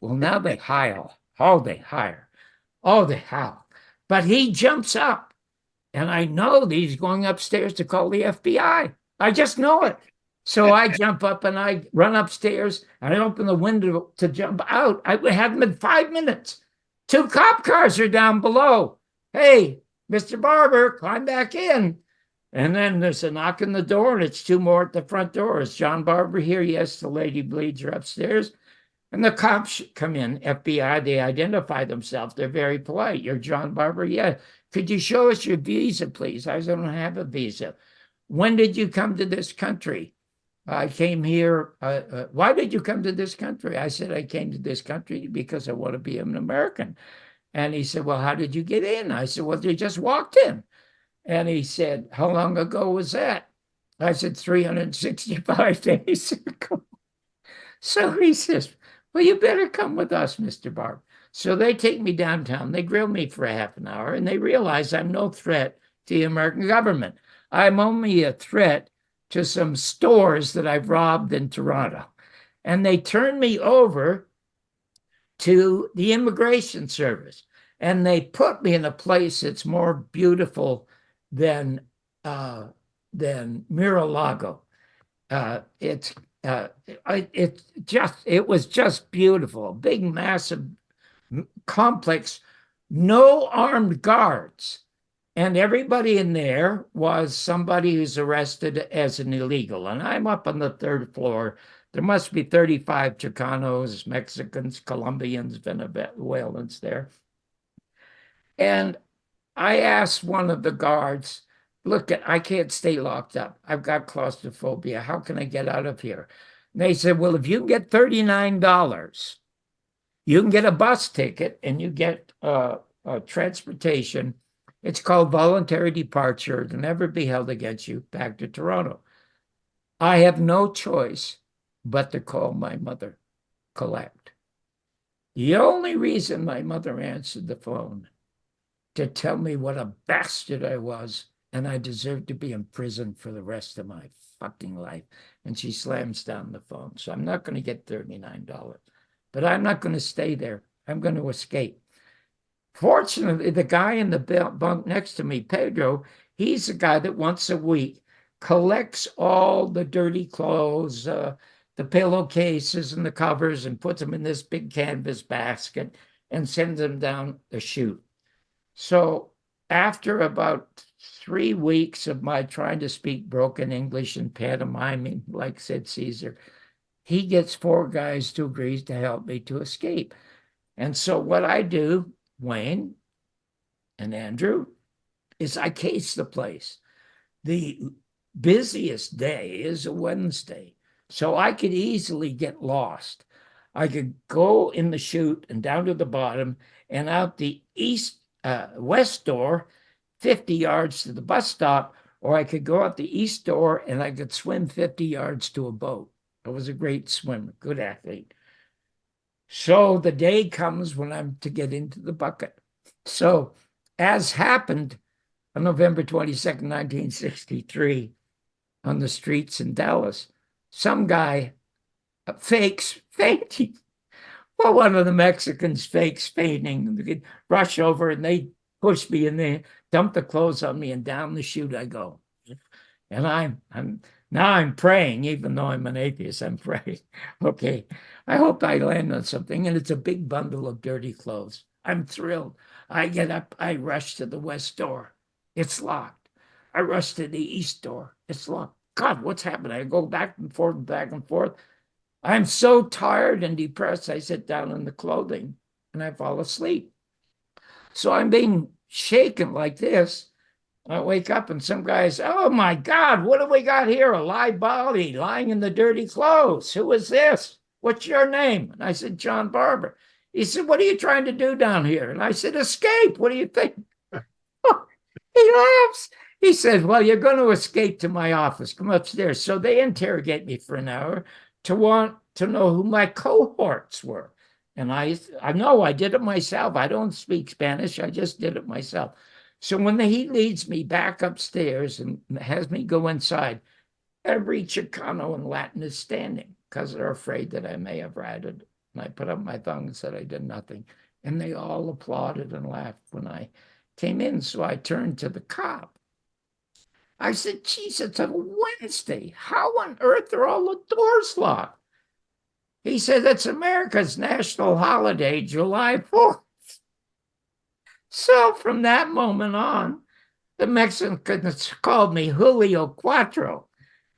Well, now they hire. But he jumps up, and I know that he's going upstairs to call the FBI. I just know it. So I jump up and I run upstairs and I open the window to jump out. I have him in 5 minutes. 2 cop cars are down below. Hey, Mr. Barbour, climb back in. And then there's a knock on the door, and it's 2 more at the front door. Is John Barbour here? Yes, the lady bleeds are upstairs. And the cops come in, FBI, they identify themselves. They're very polite. You're John Barbour? Yeah. Could you show us your visa, please? I don't have a visa. When did you come to this country? I came here. Why did you come to this country? I said, I came to this country because I want to be an American. And he said, well, how did you get in? I said, well, you just walked in. And he said, how long ago was that? I said, 365 days ago. So he says, well, you better come with us, Mr. Barbour. So they take me downtown. They grill me for a half an hour, and they realize I'm no threat to the American government. I'm only a threat to some stores that I've robbed in Toronto. And they turned me over to the Immigration Service. And they put me in a place that's more beautiful than Mar-a-Lago. It was just beautiful, a big, massive complex, no armed guards. And everybody in there was somebody who's arrested as an illegal. And I'm up on the third floor. There must be 35 Chicanos, Mexicans, Colombians, Venezuelans there. And I asked one of the guards, look, I can't stay locked up. I've got claustrophobia. How can I get out of here? And they said, well, if you can get $39, you can get a bus ticket and you get transportation. It's called voluntary departure. It'll never be held against you back to Toronto. I have no choice but to call my mother, Colette. The only reason my mother answered the phone to tell me what a bastard I was and I deserved to be in prison for the rest of my fucking life. And she slams down the phone. So I'm not going to get $39, but I'm not going to stay there. I'm going to escape. Fortunately, the guy in the bunk next to me, Pedro, he's the guy that once a week collects all the dirty clothes, the pillowcases and the covers, and puts them in this big canvas basket and sends them down the chute. So after about 3 weeks of my trying to speak broken English and pantomiming, like said Caesar, he gets 4 guys to agree to help me to escape. And so what I do, Wayne and Andrew, is I case the place. The busiest day is a Wednesday, so I could easily get lost. I could go in the chute and down to the bottom and out the west door, 50 yards to the bus stop, or I could go out the east door and I could swim 50 yards to a boat. I was a great swimmer, good athlete. So the day comes when I'm to get into the bucket. So as happened on November 22nd, 1963, on the streets in Dallas, some guy fakes fainting. Well, one of the Mexicans fakes fainting. They rush over and they push me and they dump the clothes on me and down the chute I go. And I'm praying, even though I'm an atheist, I'm praying. Okay, I hope I land on something. And it's a big bundle of dirty clothes. I'm thrilled. I get up, I rush to the west door. It's locked. I rush to the east door. It's locked. God, what's happening? I go back and forth, back and forth. I'm so tired and depressed, I sit down in the clothing and I fall asleep. So I'm being shaken like this. I wake up and some guys, oh my God, what have we got here? A live body lying in the dirty clothes. Who is this? What's your name? And I said, John Barbour. He said, what are you trying to do down here? And I said, escape. What do you think? He laughs. He says, well, you're going to escape to my office. Come upstairs. So they interrogate me for an hour to want to know who my cohorts were. And I know I did it myself. I don't speak Spanish. I just did it myself. So when he leads me back upstairs and has me go inside, every Chicano in Latin is standing because they're afraid that I may have ratted. And I put up my thumb and said I did nothing. And they all applauded and laughed when I came in. So I turned to the cop. I said, geez, it's a Wednesday. How on earth are all the doors locked? He said, it's America's national holiday, July 4th. So from that moment on, the Mexicans called me Julio Cuatro.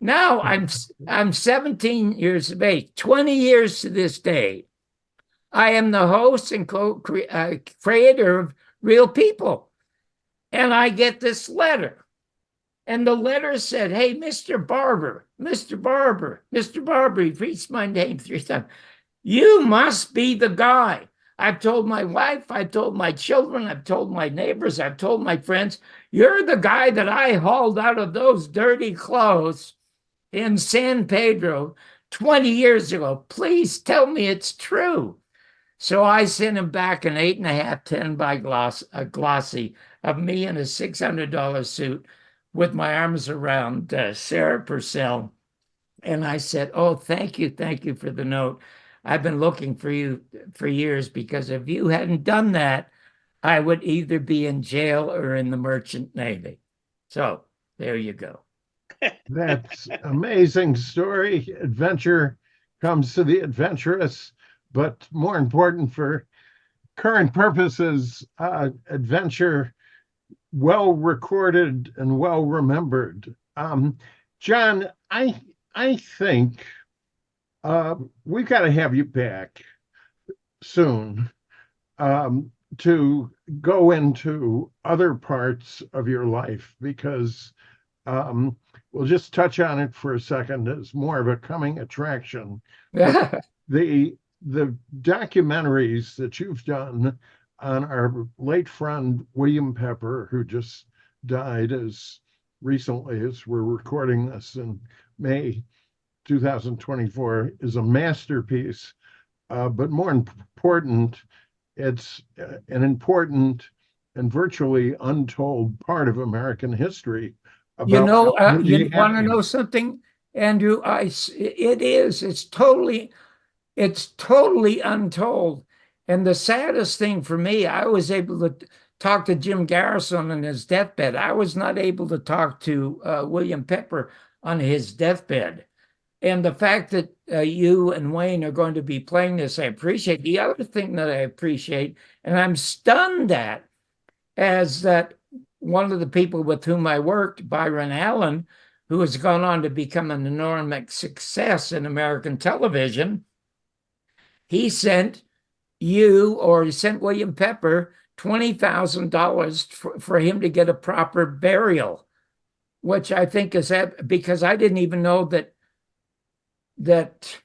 Now I'm 17 years of age, 20 years to this day. I am the host and creator of Real People. And I get this letter. And the letter said, hey, Mr. Barbour, Mr. Barbour, Mr. Barbour, he reads my name 3 times. You must be the guy. I've told my wife, I've told my children, I've told my neighbors, I've told my friends, you're the guy that I hauled out of those dirty clothes in San Pedro 20 years ago. Please tell me it's true. So I sent him back an 8.5, 10 by glossy of me in a $600 suit with my arms around Sarah Purcell. And I said, "Oh, thank you for the note. I've been looking for you for years because if you hadn't done that, I would either be in jail or in the Merchant Navy." So there you go. That's amazing story. Adventure comes to the adventurous, but more important for current purposes, adventure well recorded and well remembered. John, I think we've got to have you back soon to go into other parts of your life because we'll just touch on it for a second as more of a coming attraction. But the documentaries that you've done on our late friend William Pepper, who just died as recently as we're recording this in May 2024, is a masterpiece. But more important, it's an important and virtually untold part of American history. You know, really you want to happening. know something, Andrew? It's totally untold. And the saddest thing for me, I was able to talk to Jim Garrison on his deathbed. I was not able to talk to William Pepper on his deathbed. And the fact that you and Wayne are going to be playing this, I appreciate. The other thing that I appreciate, and I'm stunned at, as that one of the people with whom I worked, Byron Allen, who has gone on to become an enormous success in American television, he sent he sent William Pepper $20,000 for him to get a proper burial, which I think is because I didn't even know that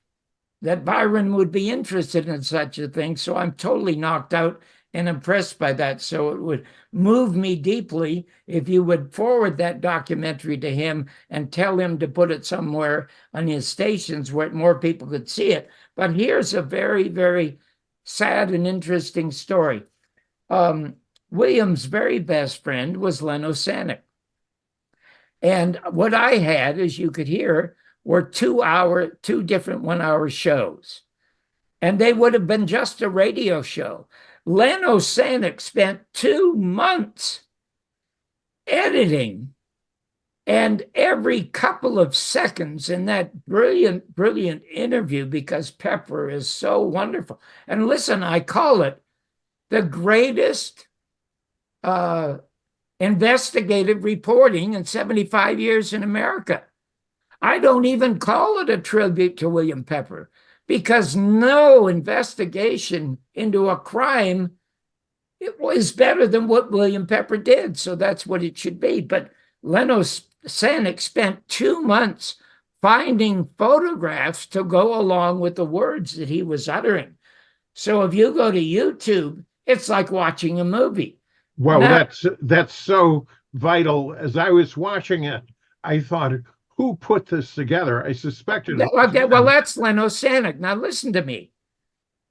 Byron would be interested in such a thing. So I'm totally knocked out and impressed by that. So it would move me deeply if you would forward that documentary to him and tell him to put it somewhere on his stations where more people could see it. But here's a very, very sad and interesting story. William's very best friend was Leno Sanik. And what I had, as you could hear, were two different 1-hour shows. And they would have been just a radio show. Leno Sanik spent 2 months editing, and every couple of seconds in that brilliant interview, because Pepper is so wonderful. And listen, I call it the greatest investigative reporting in 75 years in America. I don't even call it a tribute to William Pepper, because no investigation into a crime it was better than what William Pepper did. So that's what it should be. But Leno Sanik spent 2 months finding photographs to go along with the words that he was uttering. So if you go to YouTube, it's like watching a movie. Well, now, that's so vital. As I was watching it, I thought, who put this together? I suspected it. Okay, well, that's Leno Sanik. Now listen to me.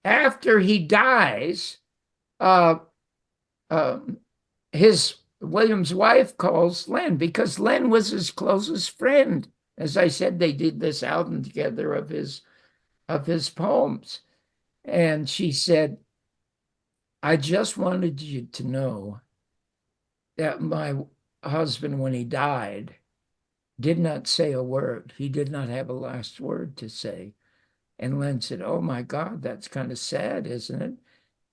After he dies, William's wife calls Len, because Len was his closest friend. As I said, they did this album together of his poems. And she said, "I just wanted you to know that my husband, when he died, did not say a word. He did not have a last word to say." And Len said, "Oh my God, that's kind of sad, isn't it?"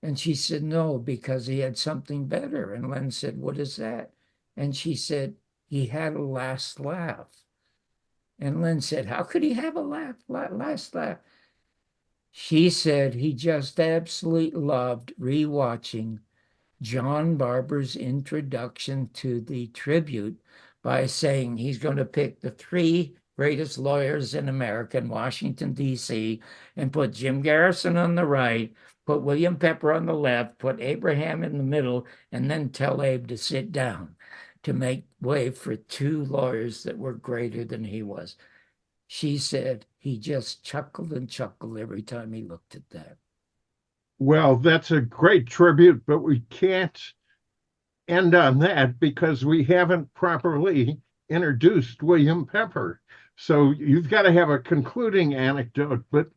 And she said, "No, because he had something better." And Len said, "What is that?" And she said, "He had a last laugh." And Len said, "How could he have a last laugh?" She said he just absolutely loved rewatching John Barbour's introduction to the tribute by saying he's going to pick the 3 greatest lawyers in America in Washington, D.C., and put Jim Garrison on the right, put William Pepper on the left, put Abraham in the middle, and then tell Abe to sit down to make way for 2 lawyers that were greater than he was. She said he just chuckled and chuckled every time he looked at that. Well, that's a great tribute, but we can't end on that because we haven't properly introduced William Pepper. So you've got to have a concluding anecdote, but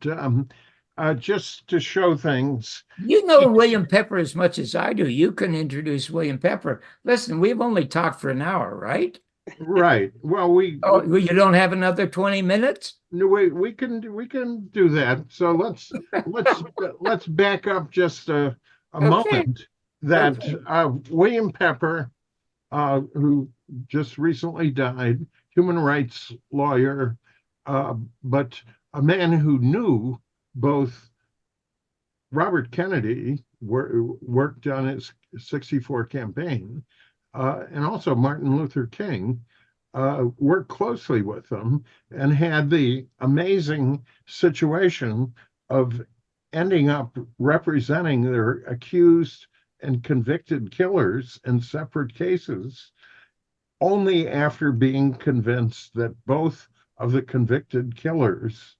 just to show things. You know William Pepper as much as I do. You can introduce William Pepper. Listen, we've only talked for an hour, right? Right. Well, Oh, you don't have another 20 minutes? no, we can do that. So let's back up just a Okay. moment. That Okay. William Pepper, who just recently died, human rights lawyer, but a man who knew both Robert Kennedy worked on his 64 campaign, and also Martin Luther King, worked closely with them and had the amazing situation of ending up representing their accused and convicted killers in separate cases only after being convinced that both of the convicted killers,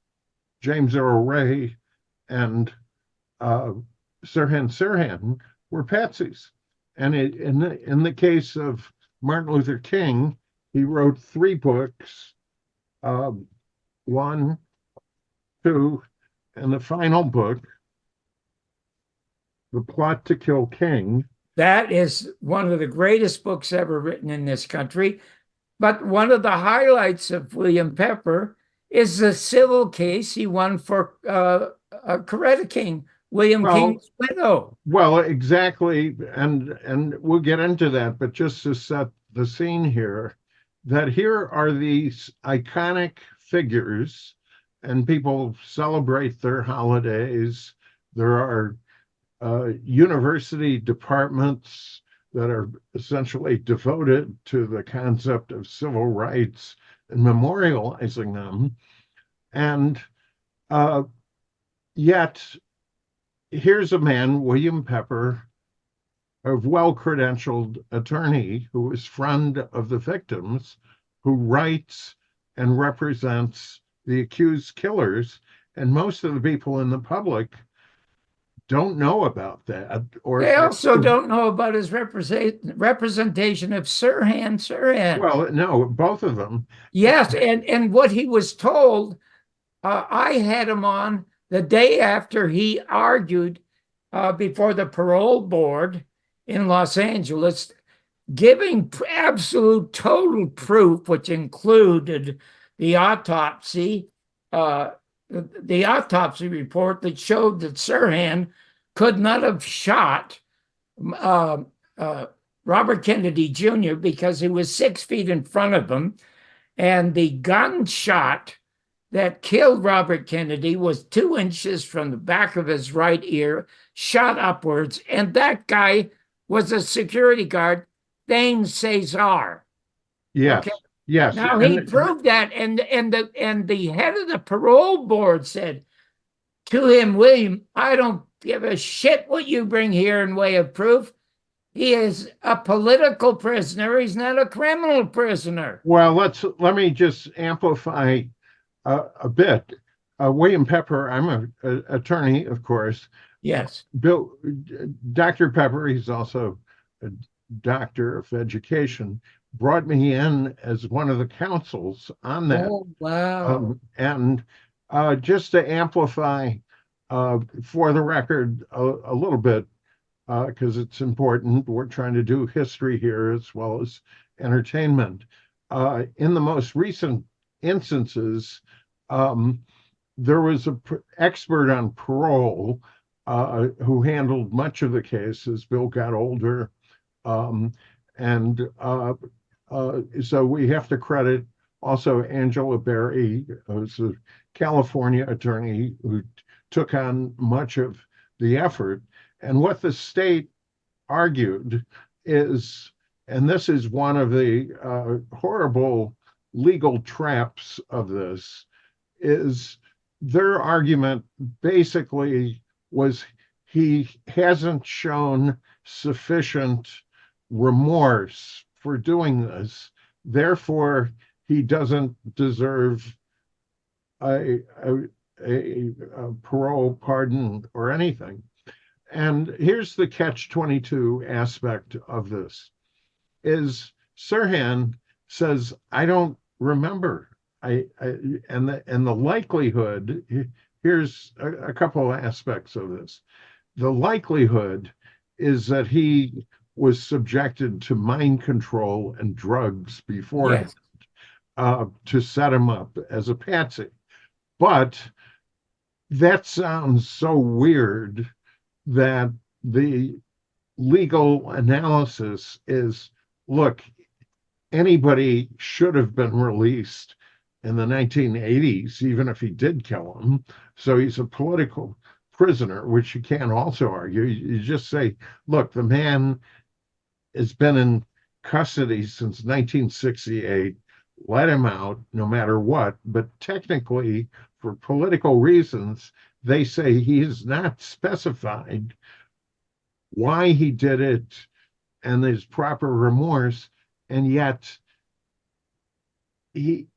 James Earl Ray and Sirhan, were patsies. And in the case of Martin Luther King, he wrote 3 books, one, two, and the final book, The Plot to Kill King. That is one of the greatest books ever written in this country. But one of the highlights of William Pepper is the civil case he won for Coretta King, William King's widow. Well, exactly, and we'll get into that, but just to set the scene here, that here are these iconic figures, and people celebrate their holidays. There are university departments that are essentially devoted to the concept of civil rights and memorializing them. And yet, here's a man, William Pepper, a well-credentialed attorney who is friend of the victims, who writes and represents the accused killers. And most of the people in the public don't know about that. Or they also don't know about his representation of Sirhan. Well, no, both of them. Yes, and what he was told, I had him on the day after he argued before the parole board in Los Angeles, giving absolute total proof, which included the autopsy report that showed that Sirhan could not have shot Robert Kennedy Jr. because he was 6 feet in front of him, and the gunshot that killed Robert Kennedy was 2 inches from the back of his right ear, shot upwards, and that guy was a security guard, Thane Cesar. Yes. Okay? Yes. Now he proved that, and the head of the parole board said to him, William, I don't give a shit what you bring here in way of proof. He is a political prisoner. He's not a criminal prisoner. Well, let me just amplify a bit. William Pepper, I'm an attorney, of course. Yes. Dr. Pepper, he's also a doctor of education, brought me in as one of the counsels on that. Oh, wow. And just to amplify, for the record, a little bit, because it's important, we're trying to do history here as well as entertainment. In the most recent instances, there was an expert on parole who handled much of the case as Bill got older. So we have to credit also Angela Berry, who's a California attorney who took on much of the effort. And what the state argued is, and this is one of the horrible legal traps of this, is their argument basically was he hasn't shown sufficient remorse for doing this. Therefore, he doesn't deserve a parole pardon or anything. And here's the catch-22 aspect of this is Sirhan says, I don't remember. And the likelihood, here's a couple of aspects of this. The likelihood is that he was subjected to mind control and drugs beforehand Yes. to set him up as a patsy. But that sounds so weird that the legal analysis is, look, anybody should have been released in the 1980s, even if he did kill him. So he's a political prisoner, which you can't also argue. You just say, look, the man has been in custody since 1968. Let him out no matter what. But technically, for political reasons, they say he is not specified why he did it and his proper remorse, and yet he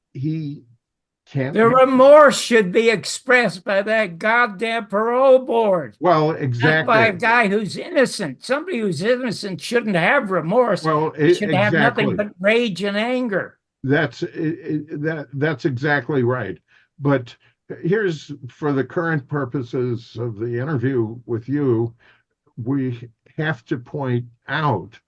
can't. The remorse should be expressed by that goddamn parole board. Well, Not by a exactly. guy who's innocent. Somebody who's innocent shouldn't have remorse. Well, He should have nothing exactly. but rage and anger. That's exactly right. But here's, for the current purposes of the interview with you, we have to point out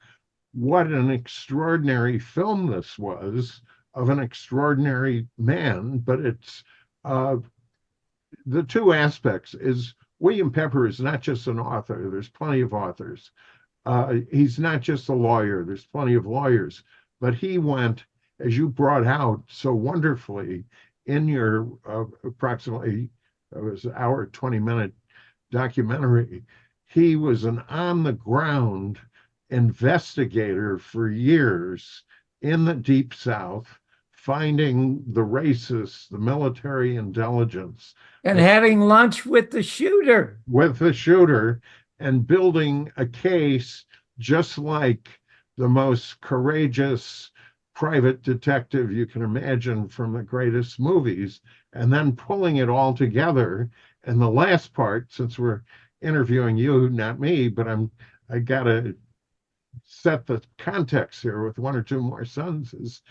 what an extraordinary film this was of an extraordinary man. But it's the two aspects is William Pepper is not just an author. There's plenty of authors. He's not just a lawyer. There's plenty of lawyers. But he went, as you brought out so wonderfully in your approximately, it was an hour, 20-minute documentary, he was an on-the-ground investigator for years in the Deep South, finding the racists, the military intelligence, And having lunch with the shooter. And building a case just like the most courageous private detective you can imagine from the greatest movies, and then pulling it all together. And the last part, since we're interviewing you, not me, but I gotta set the context here with one or two more sentences,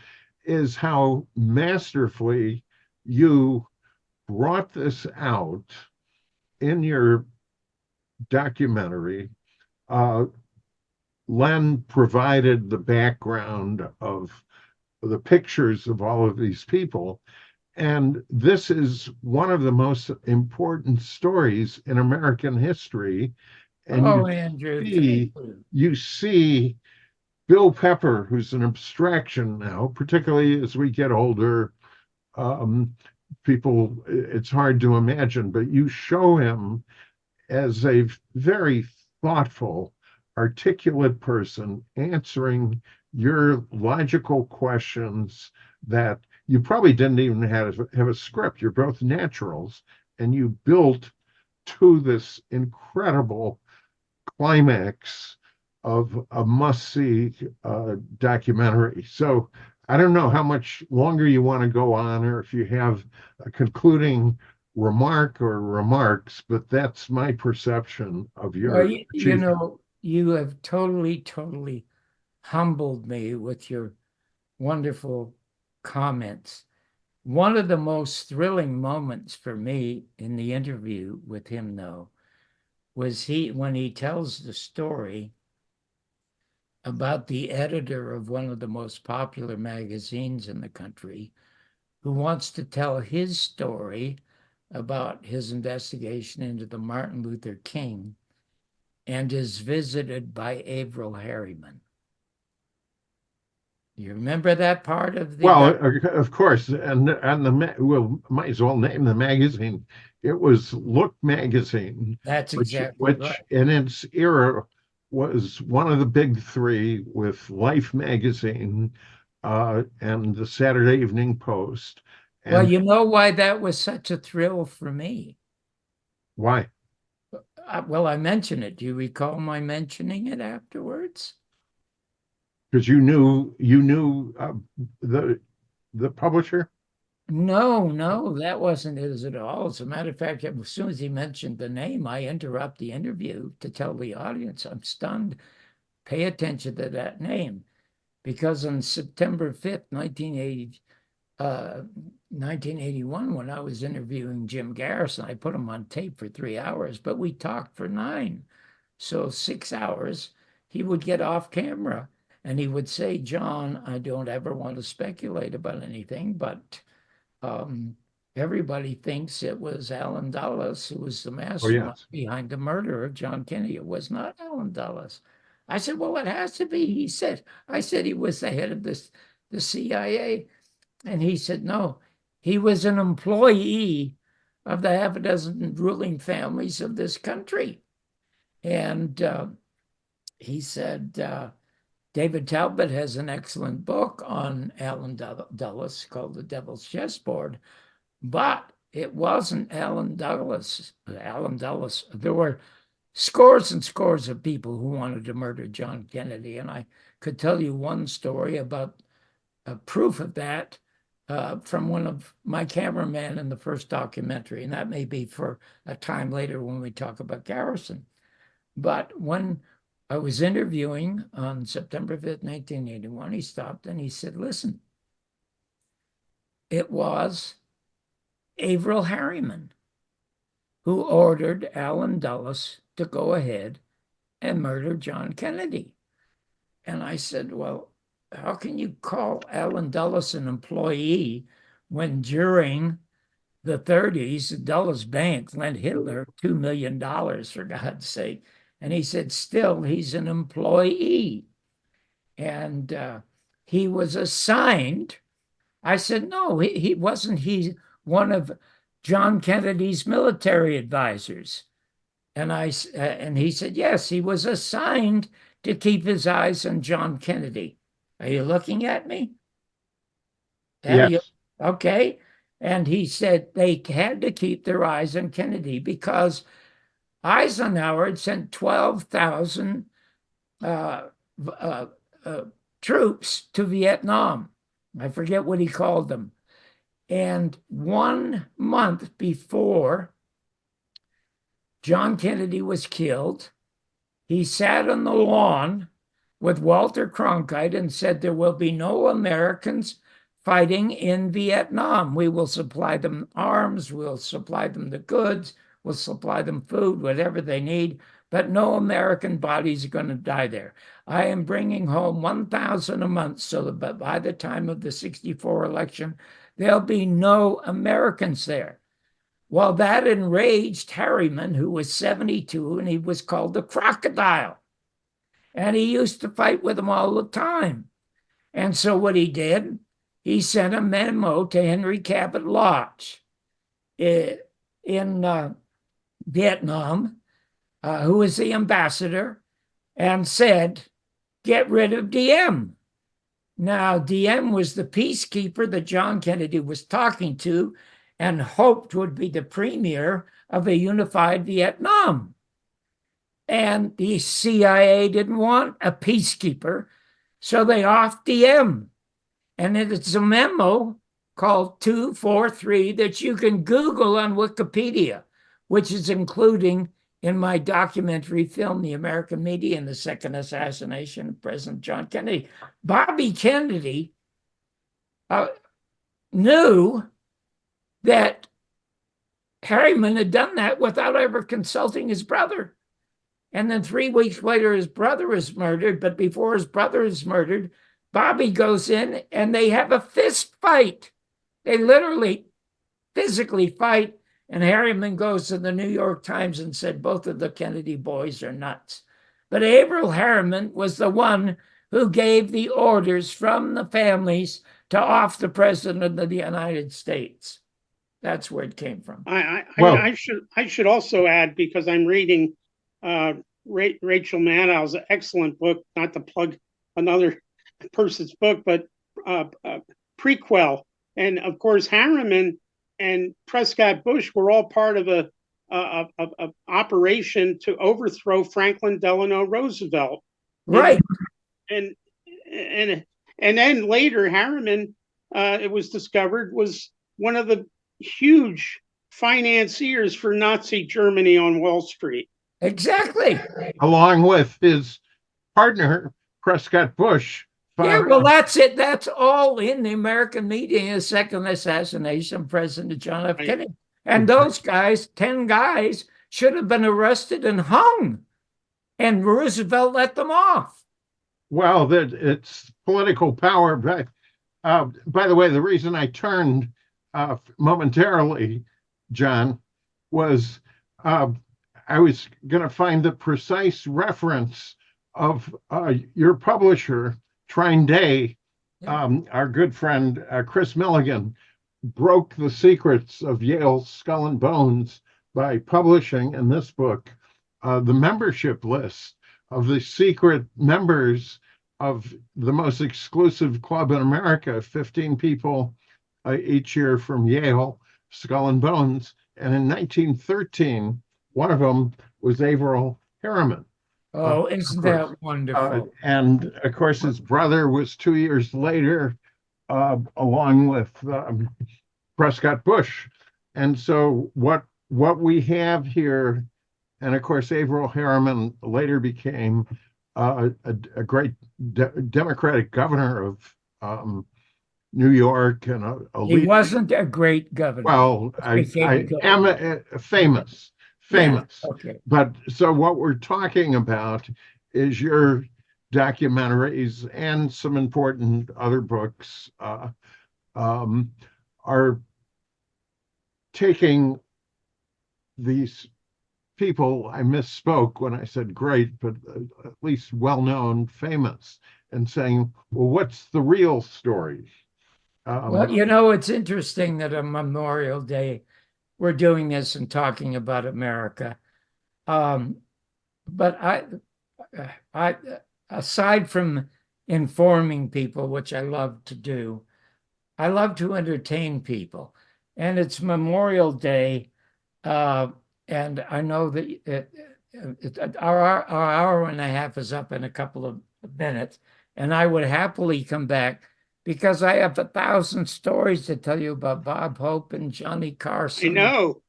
is how masterfully you brought this out in your documentary. Len provided the background of the pictures of all of these people. And this is one of the most important stories in American history. And Andrew, you see Bill Pepper, who's an abstraction now, particularly as we get older. People, it's hard to imagine, but you show him as a very thoughtful, articulate person answering your logical questions that you probably didn't even have a script. You're both naturals, and you built to this incredible climax of a must-see documentary. So I don't know how much longer you want to go on, or if you have a concluding remark or remarks, but that's my perception of your well, you know, you have totally humbled me with your wonderful comments. One of the most thrilling moments for me in the interview with him, though, was when he tells the story about the editor of one of the most popular magazines in the country, who wants to tell his story about his investigation into the Martin Luther King, and is visited by Averell Harriman. You remember that part of the... Well, of course, and we'll might as well name the magazine. It was Look magazine. That's exactly which right. In its era was one of the big three, with Life magazine and the Saturday Evening Post. And well, you know why that was such a thrill for me? Why? Well, I mentioned it. Do you recall my mentioning it afterwards? Because you knew the publisher? No, that wasn't it at all. As a matter of fact, as soon as he mentioned the name, I interrupt the interview to tell the audience, I'm stunned. Pay attention to that name. Because on September 5th, 1981, when I was interviewing Jim Garrison, I put him on tape for 3 hours, but we talked for 9. So 6 hours, he would get off camera and he would say, John, I don't ever want to speculate about anything, but everybody thinks it was Allen Dulles who was the mastermind behind the murder of John Kennedy. It was not Allen Dulles. I said, well, it has to be. I said he was the head of the CIA. And he said, no, he was an employee of the half a dozen ruling families of this country. And he said, David Talbot has an excellent book on Allen Dulles called The Devil's Chessboard, but it wasn't Allen Dulles. There were scores and scores of people who wanted to murder John Kennedy. And I could tell you one story about proof of that from one of my cameramen in the first documentary. And that may be for a time later when we talk about Garrison. But when I was interviewing on September 5th, 1981, he stopped and he said, listen, it was Averell Harriman who ordered Allen Dulles to go ahead and murder John Kennedy. And I said, well, how can you call Allen Dulles an employee when during the 30s, the Dulles Bank lent Hitler $2 million, for God's sake? And he said, still, he's an employee. And he was assigned. I said, no, he wasn't. He's one of John Kennedy's military advisors. And he said, yes, he was assigned to keep his eyes on John Kennedy. Are you looking at me? Yes. Okay. And he said they had to keep their eyes on Kennedy because Eisenhower had sent 12,000 troops to Vietnam. I forget what he called them. And 1 month before John Kennedy was killed, he sat on the lawn with Walter Cronkite and said, there will be no Americans fighting in Vietnam. We will supply them arms, we'll supply them the goods, we'll supply them food, whatever they need, but no American bodies are going to die there. I am bringing home 1,000 a month so that by the time of the 1964 election, there'll be no Americans there. Well, that enraged Harriman, who was 72, and he was called the Crocodile. And he used to fight with them all the time. And so what he did, he sent a memo to Henry Cabot Lodge in Vietnam, who was the ambassador, and said, get rid of DM. Now, DM was the peacekeeper that John Kennedy was talking to and hoped would be the premier of a unified Vietnam. And the CIA didn't want a peacekeeper, so they offed DM. And it's a memo called 243 that you can Google on Wikipedia, which is including in my documentary film, The American Media and the Second Assassination of President John Kennedy. Bobby Kennedy knew that Harriman had done that without ever consulting his brother. And then 3 weeks later, his brother is murdered. But before his brother is murdered, Bobby goes in and they have a fist fight. They literally physically fight. And Harriman goes to the New York Times and said, both of the Kennedy boys are nuts. But Averell Harriman was the one who gave the orders from the families to off the president of the United States. That's where it came from. I should also add, because I'm reading Rachel Maddow's excellent book, not to plug another person's book, but prequel. And of course, Harriman and Prescott Bush were all part of a operation to overthrow Franklin Delano Roosevelt. Right. And then later, Harriman, it was discovered, was one of the huge financiers for Nazi Germany on Wall Street. Exactly. Along with his partner, Prescott Bush. Yeah, well, that's it. That's all in the American media, a second assassination of President John F. Kennedy. And those guys, 10 guys, should have been arrested and hung. And Roosevelt let them off. Well, it's political power. But by the way, the reason I turned momentarily, John, was I was going to find the precise reference of your publisher, Trine Day, our good friend, Chris Milligan, broke the secrets of Yale's Skull and Bones by publishing in this book the membership list of the secret members of the most exclusive club in America, 15 people each year from Yale, Skull and Bones. And in 1913, one of them was Averell Harriman. Oh, isn't that wonderful? And of course, his brother was 2 years later, along with Prescott Bush. And so what we have here, and of course, Averell Harriman later became a great Democratic governor of New York and he wasn't a great governor. Well, I am famous. Yeah, okay. But so what we're talking about is your documentaries and some important other books are taking these people, I misspoke when I said great, but at least well-known, famous, and saying, well, what's the real story? Well, you know, it's interesting that on Memorial Day, we're doing this and talking about America. But I, aside from informing people, which I love to do, I love to entertain people. And it's Memorial Day, and I know that our hour and a half is up in a couple of minutes, and I would happily come back because I have 1,000 stories to tell you about Bob Hope and Johnny Carson. I know.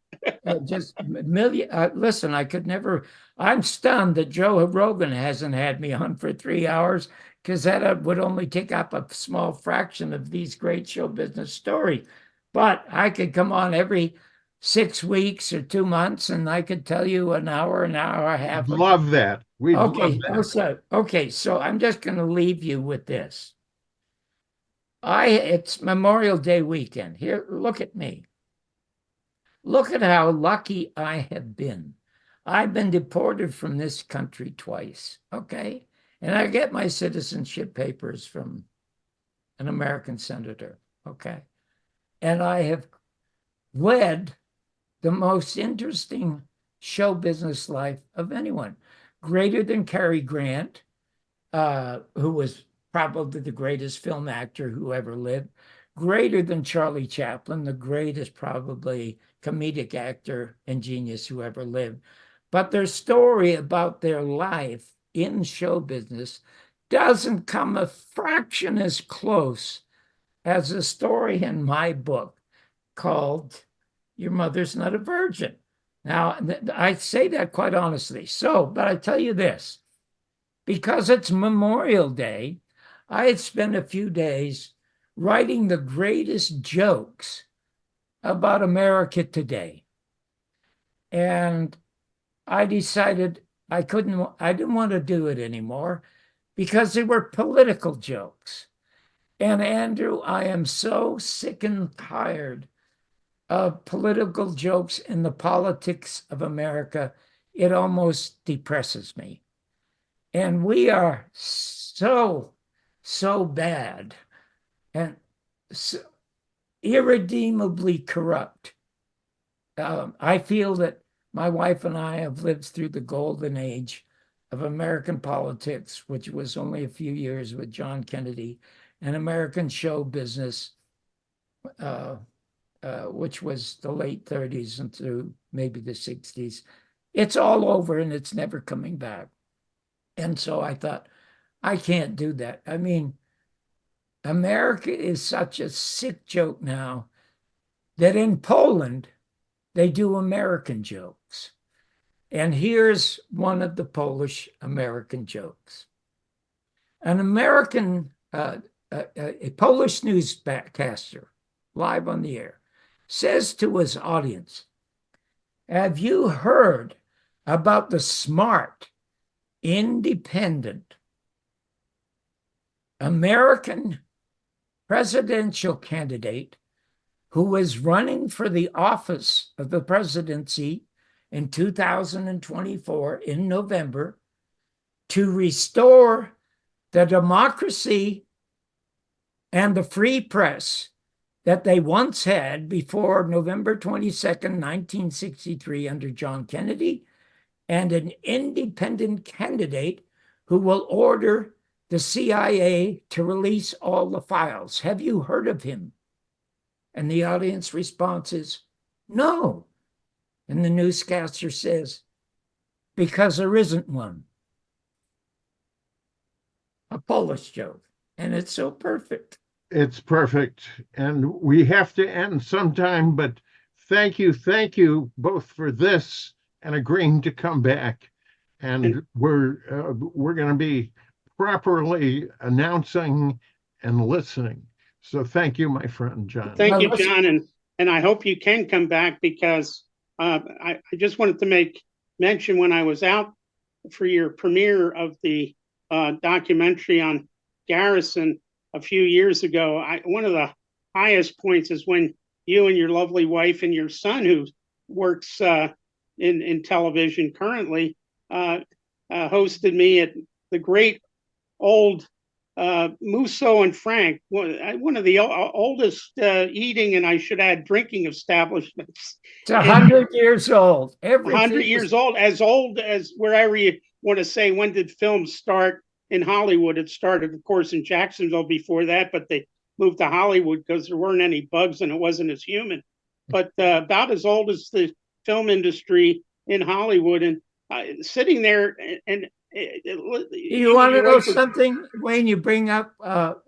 Just a million. Listen, I could never. I'm stunned that Joe Rogan hasn't had me on for 3 hours, because that would only take up a small fraction of these great show business stories. But I could come on every 6 weeks or 2 months, and I could tell you an hour and a half. Love that. We love that. Okay, so I'm just going to leave you with this. It's Memorial Day weekend. Here, look at me. Look at how lucky I have been. I've been deported from this country twice, okay? And I get my citizenship papers from an American senator, okay? And I have led the most interesting show business life of anyone, greater than Cary Grant, who was probably the greatest film actor who ever lived, greater than Charlie Chaplin, the greatest probably comedic actor and genius who ever lived. But their story about their life in show business doesn't come a fraction as close as a story in my book called Your Mother's Not a Virgin. Now, I say that quite honestly. But I tell you this, because it's Memorial Day, I had spent a few days writing the greatest jokes about America today. And I decided I didn't want to do it anymore because they were political jokes. And Andrew, I am so sick and tired of political jokes in the politics of America. It almost depresses me. And we are so bad and so irredeemably corrupt. I feel that my wife and I have lived through the golden age of American politics, which was only a few years with John Kennedy, and American show business, which was the late 30s and through maybe the 60s. It's all over and it's never coming back. And so I thought, I can't do that. I mean, America is such a sick joke now that in Poland, they do American jokes. And here's one of the Polish American jokes. An American, a Polish newscaster, live on the air, says to his audience, have you heard about the smart, independent American presidential candidate who is running for the office of the presidency in 2024 in November to restore the democracy and the free press that they once had before November 22nd, 1963, under John Kennedy, and an independent candidate who will order the CIA to release all the files. Have you heard of him? And the audience response is, no. And the newscaster says, because there isn't one. A Polish joke. And it's so perfect. It's perfect. And we have to end sometime, but thank you both for this and agreeing to come back. And we're going to be properly announcing and listening. So thank you, my friend, John. Thank you, John. And I hope you can come back, because I just wanted to mention when I was out for your premiere of the documentary on Garrison a few years ago, one of the highest points is when you and your lovely wife and your son, who works in television currently, hosted me at the great old Musso and Frank, one of the oldest eating, and I should add, drinking establishments. It's 100 years old. 100 years old as wherever you want to say. When did film start in Hollywood? It started, of course, in Jacksonville before that, but they moved to Hollywood because there weren't any bugs and it wasn't as human. But about as old as the film industry in Hollywood. And sitting there and you want to know something, Wayne? You bring up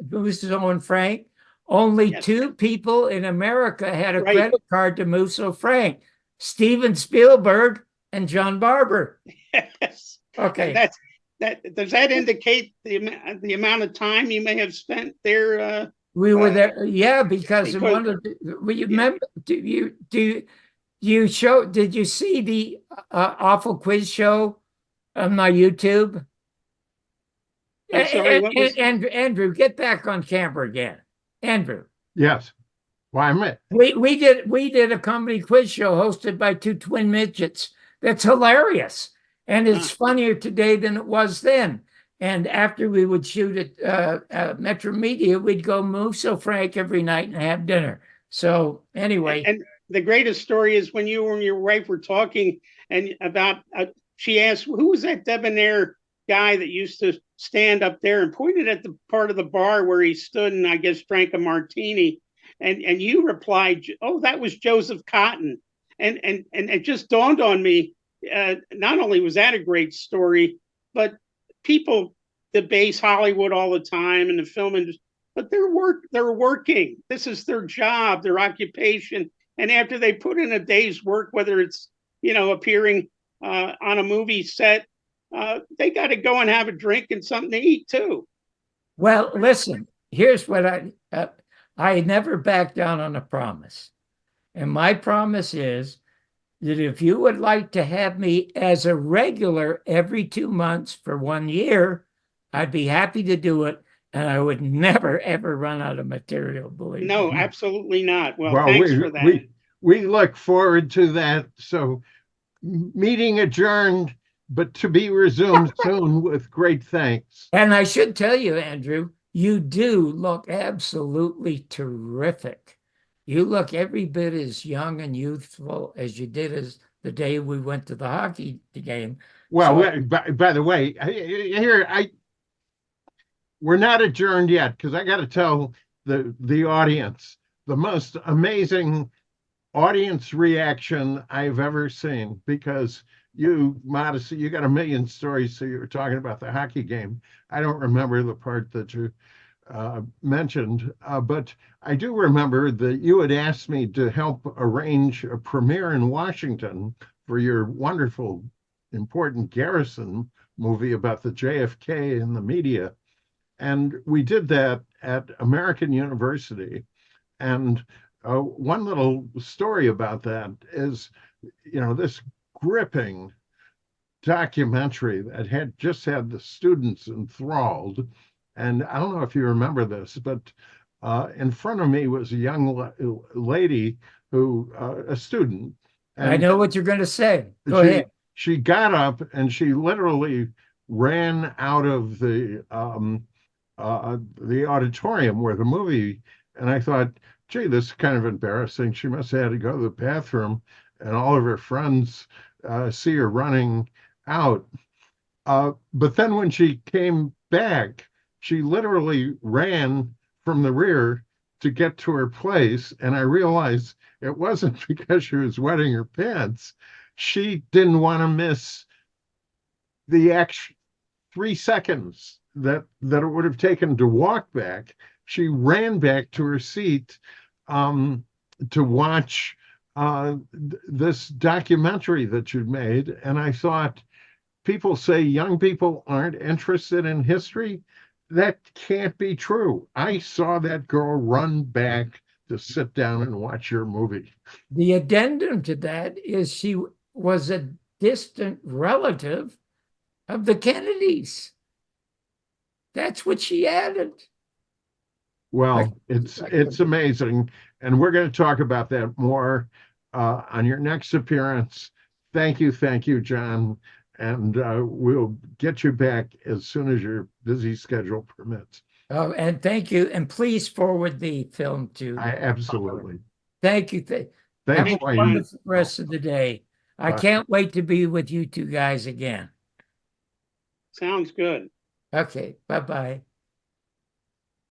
Musso and Frank. Only two people in America had a credit card to Musso Frank: Steven Spielberg and John Barbour. Yes. Okay. Does that indicate the amount of time you may have spent there? We were there, yeah, because one of the, remember? Did you see the awful quiz show on my YouTube? Andrew, get back on camera again. Andrew. Yes. Why, I'm it. We did a comedy quiz show hosted by two twin midgets. That's hilarious. And it's funnier today than it was then. And after we would shoot at Metro Media, we'd go Musso Frank every night and have dinner. So anyway. And the greatest story is when you and your wife were talking and about, she asked, who was that debonair guy that used to stand up there, and pointed at the part of the bar where he stood and I guess drank a martini. And you replied, oh, that was Joseph Cotton. And it just dawned on me, not only was that a great story, but people debase Hollywood all the time and the film industry, but they're working. This is their job, their occupation. And after they put in a day's work, whether it's, appearing on a movie set, they got to go and have a drink and something to eat too. Well, listen, here's what I never back down on a promise. And my promise is that if you would like to have me as a regular every 2 months for 1 year, I'd be happy to do it. And I would never, ever run out of material, believe me. No, absolutely not. Well, thanks for that. We look forward to that. So meeting adjourned, but to be resumed soon with great thanks. And I should tell you, Andrew, you do look absolutely terrific. You look every bit as young and youthful as you did as the day we went to the hockey game. Well, by the way, we're not adjourned yet, because I got to tell the audience the most amazing audience reaction I've ever seen, because you got a million stories. So you were talking about the hockey game. I don't remember the part that you mentioned, but I do remember that you had asked me to help arrange a premiere in Washington for your wonderful, important Garrison movie about the JFK and the media. And we did that at American University. And one little story about that is, this gripping documentary that had just had the students enthralled. And I don't know if you remember this, but in front of me was a young lady who, a student. I know what you're going to say. Go ahead. She got up and she literally ran out of the auditorium where the movie, and I thought, gee, this is kind of embarrassing. She must have had to go to the bathroom, and all of her friends see her running out. But then when she came back, she literally ran from the rear to get to her place. And I realized it wasn't because she was wetting her pants. She didn't want to miss the extra 3 seconds that it would have taken to walk back. She ran back to her seat to watch this documentary that you'd made. And I thought, people say young people aren't interested in history. That can't be true. I saw that girl run back to sit down and watch your movie. The addendum to that is she was a distant relative of the Kennedys. That's what she added. Well, it's amazing. And we're going to talk about that more on your next appearance. Thank you, John. And we'll get you back as soon as your busy schedule permits. Oh, and thank you. And please forward the film to. Absolutely. Thank you. Thanks, Have a Wayne. wonderful rest of the day. I can't wait to be with you two guys again. Sounds good. Okay. Bye-bye.